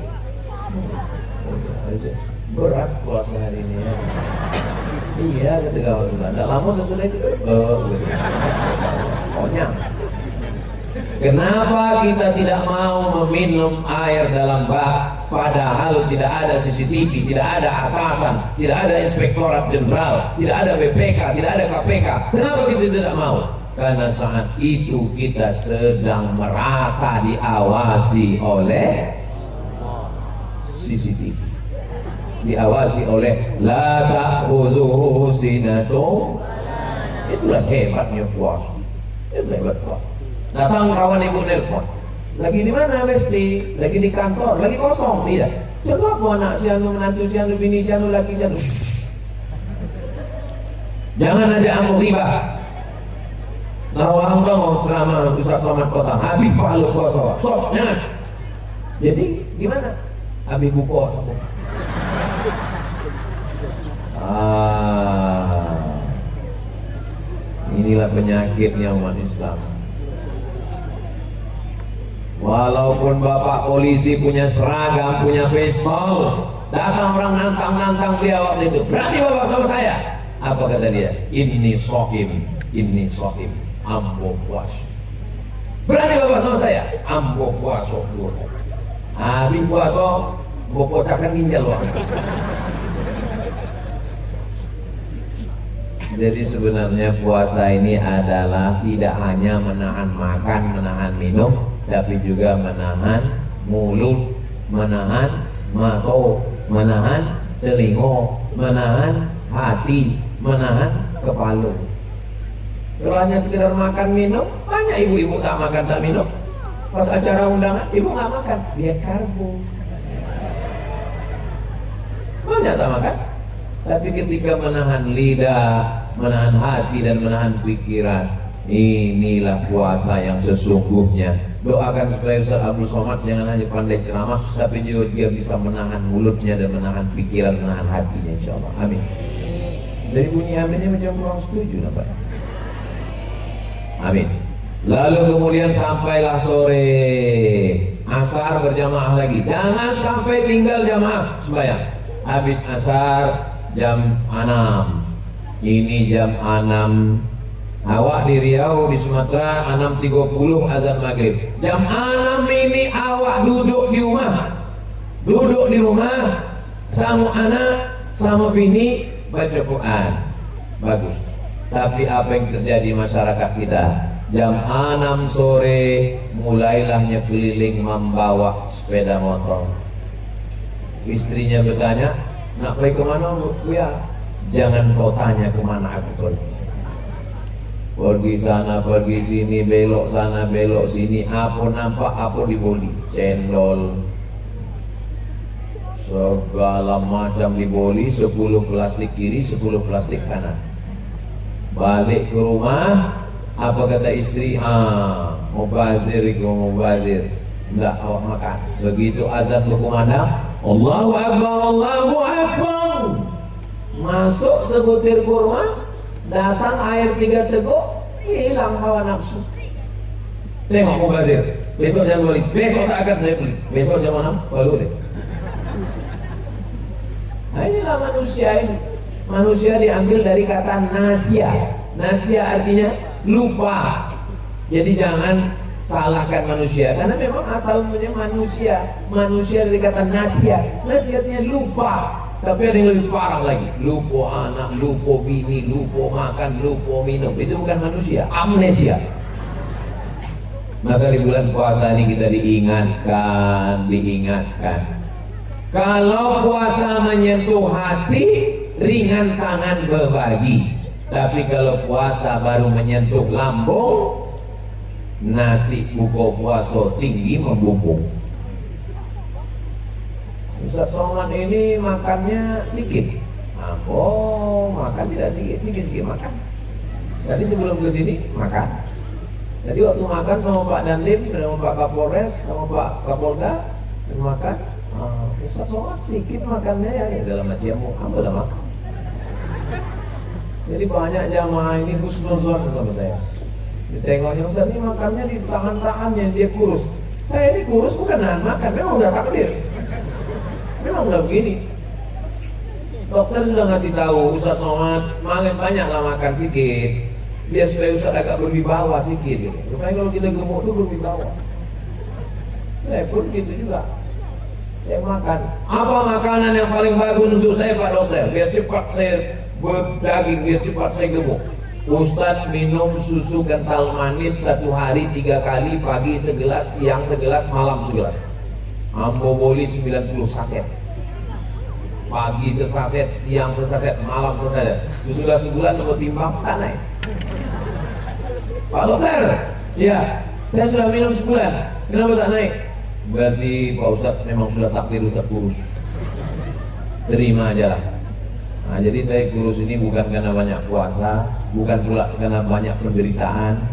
[SPEAKER 1] Berat puasa hari ini ya. Iya ketika awak sudah. Tidak lama sesudah itu gitu. Pokoknya. Kenapa kita tidak mau meminum air dalam bak? Padahal tidak ada CCTV, tidak ada atasan, tidak ada inspektorat jenderal, tidak ada BPK, tidak ada KPK. Kenapa kita tidak mau? Karena saat itu kita sedang merasa diawasi oleh CCTV, diawasi oleh la ta'khudhuhu sinatun. Itulah hebatnya puasa. Itu hebat puasa. Datang kawan ibu nelpon, lagi di mana Besti? Lagi di kantor, lagi kosong. Iya. Coba aku anak si anu, menantu si anu, bini si anu, laki si anu. Jangan aja amuk riba. Lawang dong mau ceramah Ustaz Somad Kota. Habis palu kosong. Sok, jangan. Jadi gimana? Habis buku kosong. Inilah penyakitnya umat Islam. Walaupun bapak polisi punya seragam, punya pistol, datang orang nantang-nantang dia waktu itu. Berani bapak sama saya? Apa kata dia? Inni sohim, ambo puasa. Berani bapak sama saya? Ambo puasa. Habis puasa, mau kotakan ginjal wang. Jadi sebenarnya puasa ini adalah tidak hanya menahan makan, menahan minum, tapi juga menahan mulut, menahan mata, menahan telinga, menahan hati, menahan kepala. Kalau hanya sekedar makan minum, banyak ibu-ibu tak makan tak minum. Pas acara undangan, ibu nggak makan, dia karbo. Banyak tak makan. Tapi ketika menahan lidah, menahan hati dan menahan pikiran, inilah puasa yang sesungguhnya. Doakan supaya Ustaz Abdul Somad jangan hanya pandai ceramah, tapi juga dia bisa menahan mulutnya dan menahan pikiran, menahan hatinya, insyaallah. Amin. Dari bunyi aminnya macam kurang setuju nampak. Amin. Lalu kemudian sampailah sore, asar berjamaah lagi. Jangan sampai tinggal jamaah sembahyang. Habis asar jam 6. Ini jam 6. Awak di Riau, di Sumatera 6.30 azan maghrib. Jam 6 ini awak duduk di rumah. Duduk di rumah sama anak, sama bini baca Quran. Bagus. Tapi apa yang terjadi masyarakat kita? Jam 6 sore mulailah keliling membawa sepeda motor. Istrinya bertanya, nak pergi kemana Bu? Ya, jangan kau tanya kemana aku pergi. Pergi sana, pergi sini, belok sana, belok sini. Apa nampak, apa diboli? Cendol, segala macam diboli. 10 plastik kiri, 10 plastik kanan. Balik ke rumah, apa kata istri? Mubazir itu, mubazir. Enggak, awak makan. Begitu azan berkumandang, Allahu Akbar, Allahu Akbar. Masuk sebutir kurma, datang air 3 teguk, hilang hawa nafsu. Tengok mubazir, besok jangan beli, besok tak akan saya beli. Besok jam 6 baru deh. Nah inilah manusia ini. Manusia diambil dari kata nasia. Nasia artinya lupa. Jadi jangan salahkan manusia, karena memang asalnya manusia. Manusia dari kata nasia. Nasia artinya lupa. Tapi ada yang lebih parah lagi, lupa anak, lupa bini, lupa makan, lupa minum. Itu bukan manusia, amnesia. Maka di bulan puasa ini kita diingatkan. Kalau puasa menyentuh hati, ringan tangan berbagi. Tapi kalau puasa baru menyentuh lambung, nasi buka puasa tinggi membubung. Ustaz Somad ini makannya sedikit. Makan tidak sedikit makan. Tadi sebelum ke sini makan. Jadi waktu makan sama Pak Dandim, sama Pak Kapolres, sama Pak Kapolda makan. Ustaz Somad sedikit makannya ya dalam hati hamba dah makan. Jadi banyak jamaah ini husnuzon sama saya. Ditengoknya Ustaz ini makannya ditahan-tahan, yang dia kurus. Saya ini kurus bukan nahan makan, memang udah takdir. Memang udah begini. Dokter sudah ngasih tahu Ustaz Somad makan banyaklah makan sedikit, biar supaya Ustaz agak berwibawa sedikit. Gitu. Rupanya kalau kita gemuk tuh berwibawa. Saya pun gitu juga. Saya makan. Apa makanan yang paling bagus untuk saya Pak Dokter? Biar cepat saya berdaging, biar cepat saya gemuk. Ustaz minum susu kental manis 1 hari 3 kali, pagi segelas, siang segelas, malam segelas. Amboboli 90 saset. Pagi sesaset, siang sesaset, malam sesaset. Sesudah sebulan timbang tak naik. Pak Dokter, ya saya sudah minum sebulan, kenapa tak naik? Berarti Pak Ustadz memang sudah takdir Ustadz kurus. Terima aja lah. Nah, jadi saya kurus ini bukan karena banyak puasa, bukan pula karena banyak penderitaan,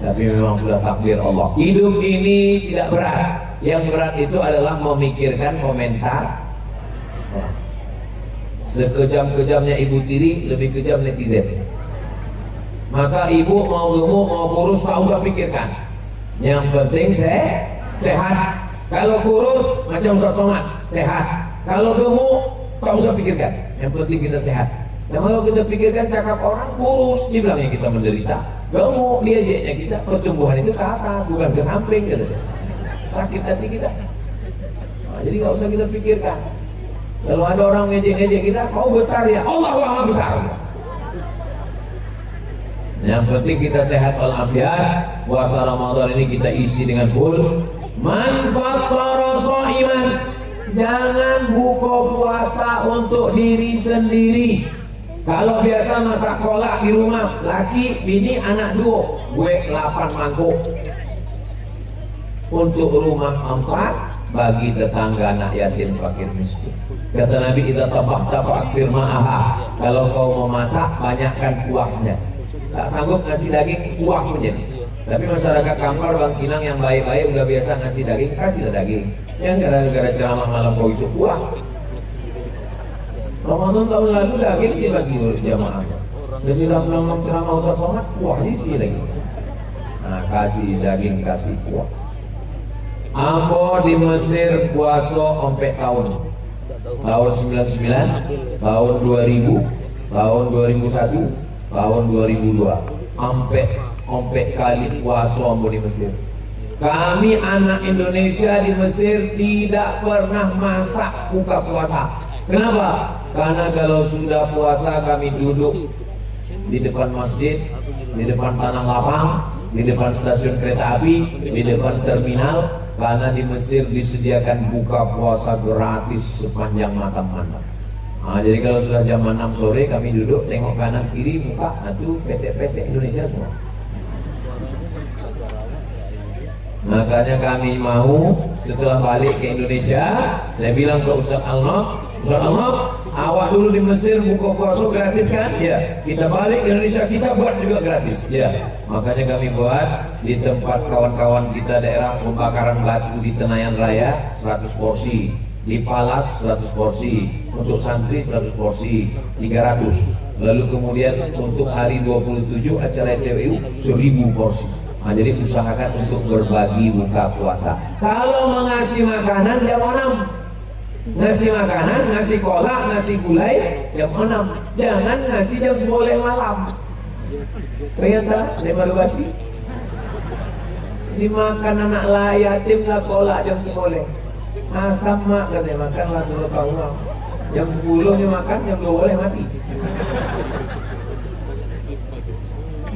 [SPEAKER 1] tapi memang sudah takdir Allah. Hidup ini tidak berat. Yang berat itu adalah memikirkan komentar. Sekejam-kejamnya ibu tiri, lebih kejam netizen. Maka ibu mau gemuk, mau kurus, tak usah pikirkan. Yang penting saya sehat. Kalau kurus macam Ustaz Somad, sehat. Kalau gemuk, tak usah pikirkan. Yang penting kita sehat. Dan kalau kita pikirkan cakap orang kurus, dibilangnya kita menderita. Gemuk, diajaknya kita pertumbuhan itu ke atas, bukan ke samping gitu. Sakit hati kita. Nah, jadi nggak usah kita pikirkan. Kalau ada orang ngejek-ngejek kita, kau besar ya, Allah Maha besar. Yang penting kita sehat walafiat. Puasa Ramadan ini kita isi dengan full. Manfaat para shaiman. Jangan buka puasa untuk diri sendiri. Kalau biasa masak kolak di rumah, laki, bini, anak 2, gue 8 mangkuk. Untuk rumah 4, bagi tetangga, anak yatim, fakir miskin. Kata Nabi, idza tabakta fa'aksir ma'aha. Kalau kau mau masak, banyakkan kuahnya. Tak sanggup ngasih daging, kuah pun jadi. Tapi masyarakat Kampar, Bangkinang yang baik-baik udah biasa ngasih daging, kasihlah daging. Yang gara-gara ceramah malam kau isu kuah. Ramadan tahun lalu daging dibagi jamaah. Sudah melambang ceramah Ustaz Somad, kuah isi lagi. Nah, kasih daging, kasih kuah. Ambo di Mesir puasa ompek tahun 99, tahun 2000, tahun 2001, tahun 2002. Ompek kali puasa ambo di Mesir. Kami anak Indonesia di Mesir tidak pernah masak buka puasa. Kenapa? Karena kalau sudah puasa kami duduk di depan masjid, di depan tanah lapang, di depan stasiun kereta api, di depan terminal. Karena di Mesir disediakan buka puasa gratis sepanjang malam. Nah, jadi kalau sudah jam 6 sore kami duduk tengok kanan kiri buka, itu pesek-pesek Indonesia semua. Makanya kami mau setelah balik ke Indonesia, saya bilang ke Ustaz Alnof, Ustaz Alnof, awak dulu di Mesir buka puasa gratis kan? Ya. Kita balik ke Indonesia kita buat juga gratis. Ya. Makanya kami buat di tempat kawan-kawan kita daerah pembakaran batu di Tenayan Raya 100 porsi, di Palas 100 porsi, untuk santri 100 porsi 300. Lalu kemudian untuk hari 27 acara TWU 1000 porsi. Nah, jadi usahakan untuk berbagi buka puasa. Kalau mengasih makanan jam 6, ngasih makanan, ngasih kolak, ngasih gulai jam 6, jangan ngasih jam 10 malam. Pengen tak? Daripada basi dimakan anak lah yatim lah kolak jam 10. Asam mak katanya, makanlah suruh kau uang. Jam 10 dia makan, jam 12 mati.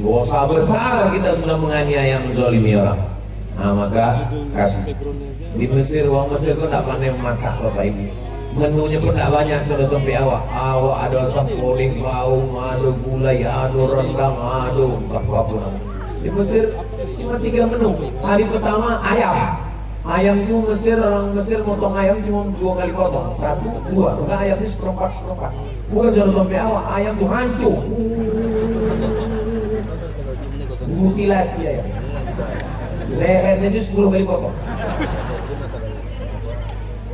[SPEAKER 1] Dosa besar kita sudah menganiaya, menzalimi orang. Nah, maka kasih. Di Mesir, orang Mesir kok tidak pandai masak bapak ibu. Menunya pun tidak banyak, sudah tempe awak. Awak ada asam poling, bau, ada gulai, ada rendang, ada entah apa. Di Mesir cuma 3 menu. Hari pertama ayam. Ayam itu Mesir, orang Mesir motong ayam cuma 2 kali potong, 1, 2. Maka ayamnya seperempat. Bukan sudah tempe awak, ayam itu hancur. Mutilasi ayam. Lehernya itu 10 kali potong.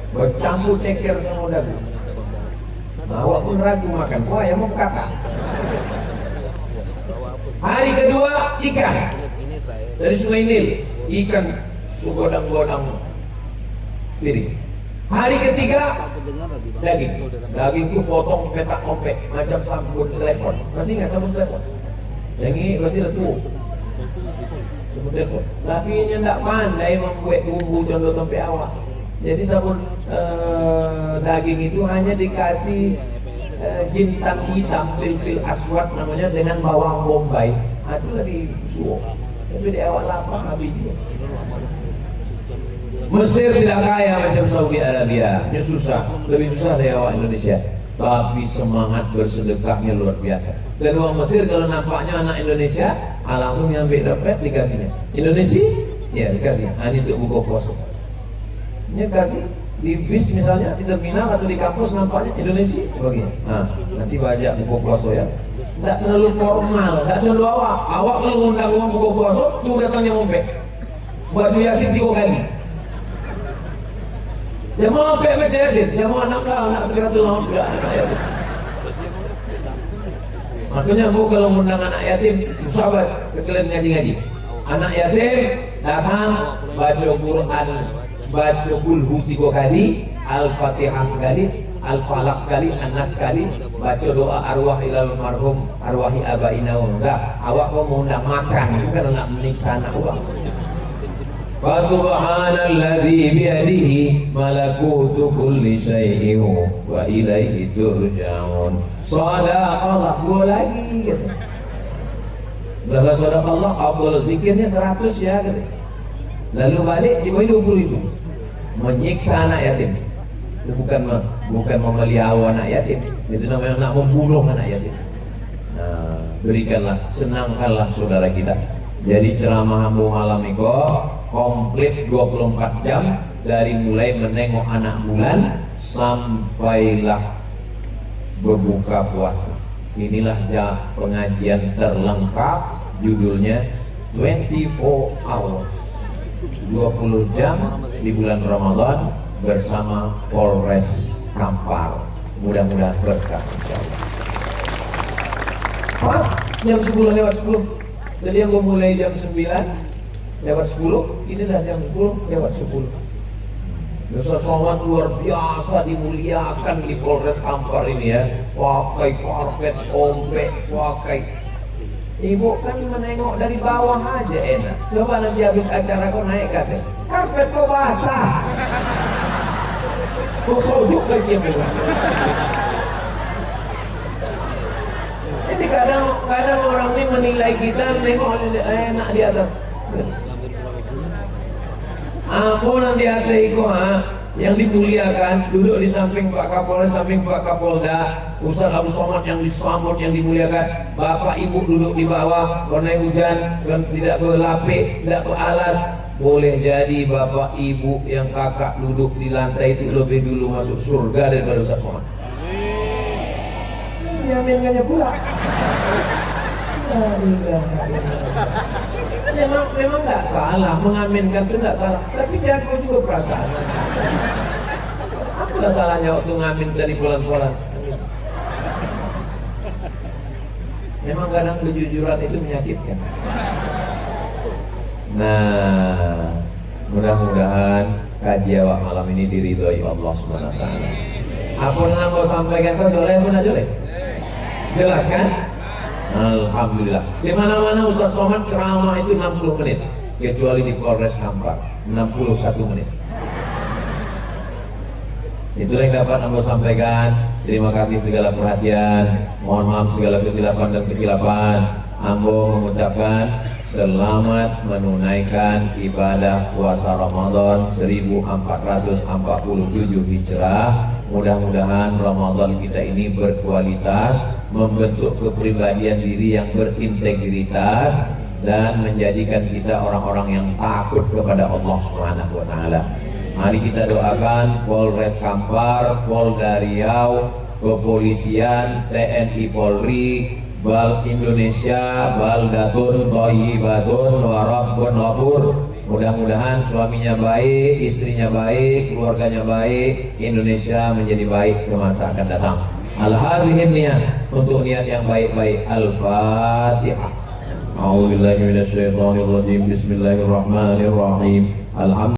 [SPEAKER 1] Bercampur ceker sama dagu. Nah, awak pun ragu makan. Wah, yang mau kata. Hari kedua ikan dari Sungai Nil, ikan segodang-godang piring. Hari ketiga daging itu potong petak ompek macam sabun telepon. Masih ingat sabun telepon? Yang ini masih letup. Sabun telepon. Tapi ini tidak pandai membuat bumbu contoh tempe awak. Jadi sabun daging itu hanya dikasih jintan hitam, fil aswad namanya, dengan bawang bombay. Nah, itu dari suo. Tapi di awak lapang habis juga. Mesir tidak kaya macam Saudi Arabia, dia susah, lebih susah dari awak Indonesia. Tapi semangat bersedekahnya luar biasa. Dan orang Mesir kalau nampaknya anak Indonesia, langsung nyampe dompet dikasihnya. Indonesia, ya dikasih. Ini untuk buka puasa. Ini kasih di bis misalnya, di terminal atau di kampus nampaknya Indonesia begini. Nah, nanti bajak buka puasa ya. Tidak terlalu formal, tidak contoh awak. Awak kalau undang uang buka puasa, suruh datangnya ngompek. Baju Yasin 3 kali. Dia mau ngompek baca Yasin, dia mau anak segera tulang tidak anak yatim. Makanya mau kalau undang anak yatim, sahabat kalian ngaji-ngaji. Anak yatim datang baca Quran, baca kulhu 3 kali, Al-Fatihah sekali, Al-Falaq sekali, An-Nas sekali, baca doa arwah ilal marhum arwahi abaina. Dah, awak kau mau undang makan, bukan nak menyiksa anak awak. Fa subhanalladzi biyadihi malakutu kulli syai'in wa ilaihi turja'un. Shadaqallah, gua lagi gitu. Udah shadaqallah, afdal zikirnya 100 ya gitu. Lalu balik diberi 20.000. Menyiksa anak yatim. Itu bukan memelihara anak yatim. Itu namanya nak membunuh anak yatim. Nah, berikanlah, senangkanlah saudara kita. Jadi ceramah Ambo Malam Iko komplit 24 jam dari mulai menengok anak bulan sampailah berbuka puasa. Inilah pengajian terlengkap, judulnya 24 hours, 20 jam di bulan Ramadan bersama Polres Kampar. Mudah-mudahan berkah insyaallah. Pas jam 10 lewat 10. Jadi yang gue mulai jam 9 lewat 10, inilah jam 10 lewat 10. Dosa sholat luar biasa dimuliakan di Polres Kampar ini ya. Pakai karpet, ompek, pakai. Ibu kan menengok dari bawah aja enak. Coba nanti habis acara kau naik katanya, karpet kau basah. Kau sojok lagi yang bilang. Ini kadang orang ini menilai kita nengok enak di atas. Ampunan di atas itu yang dimuliakan duduk di samping Pak Kapolres, samping Pak Kapolda, Ustaz Abdul Somad yang disambut, yang dimuliakan, bapak ibu duduk di bawah karena hujan kan tidak berlapik, tidak beralas. Boleh jadi bapak ibu yang kakak duduk di lantai itu lebih dulu masuk surga daripada Ustaz Somad. Diaminkannya pula. Memang tidak salah, mengaminkan itu tidak salah, tapi jago juga perasaan. Apalah salahnya waktu ngamin dari bulan-bulan? Memang kadang kejujuran itu menyakitkan. Nah, mudah-mudahan kaji awak malam ini diridhoi Allah SWT. Apa yang mau sampaikan kau joleh pun joleh? Jelas kan? Alhamdulillah. Di mana-mana Ustaz Somad ceramah itu 60 menit, kecuali di Polres Kampar 61 menit. Itulah yang dapat Anda sampaikan. Terima kasih segala perhatian. Mohon maaf segala kesilapan dan kesilapan. Ambo mengucapkan selamat menunaikan ibadah puasa Ramadan 1447 Hijrah. Mudah-mudahan Ramadan kita ini berkualitas, membentuk kepribadian diri yang berintegritas, dan menjadikan kita orang-orang yang takut kepada Allah Subhanahu wa Ta'ala. Mari kita doakan Polres Kampar, Polda Riau, Kepolisian, TNI Polri, Bal Indonesia, Baldatun Thayyibatun wa Rabbun Ghafur. Mudah-mudahan suaminya baik, istrinya baik, keluarganya baik, Indonesia menjadi baik ke masa akan datang. Al-hadhihin niat, untuk niat yang baik-baik. Al-Fatihah. A'udzubillahi minasyaitonir rajim. Bismillahirrahmanirrahim. Alhamdulillah.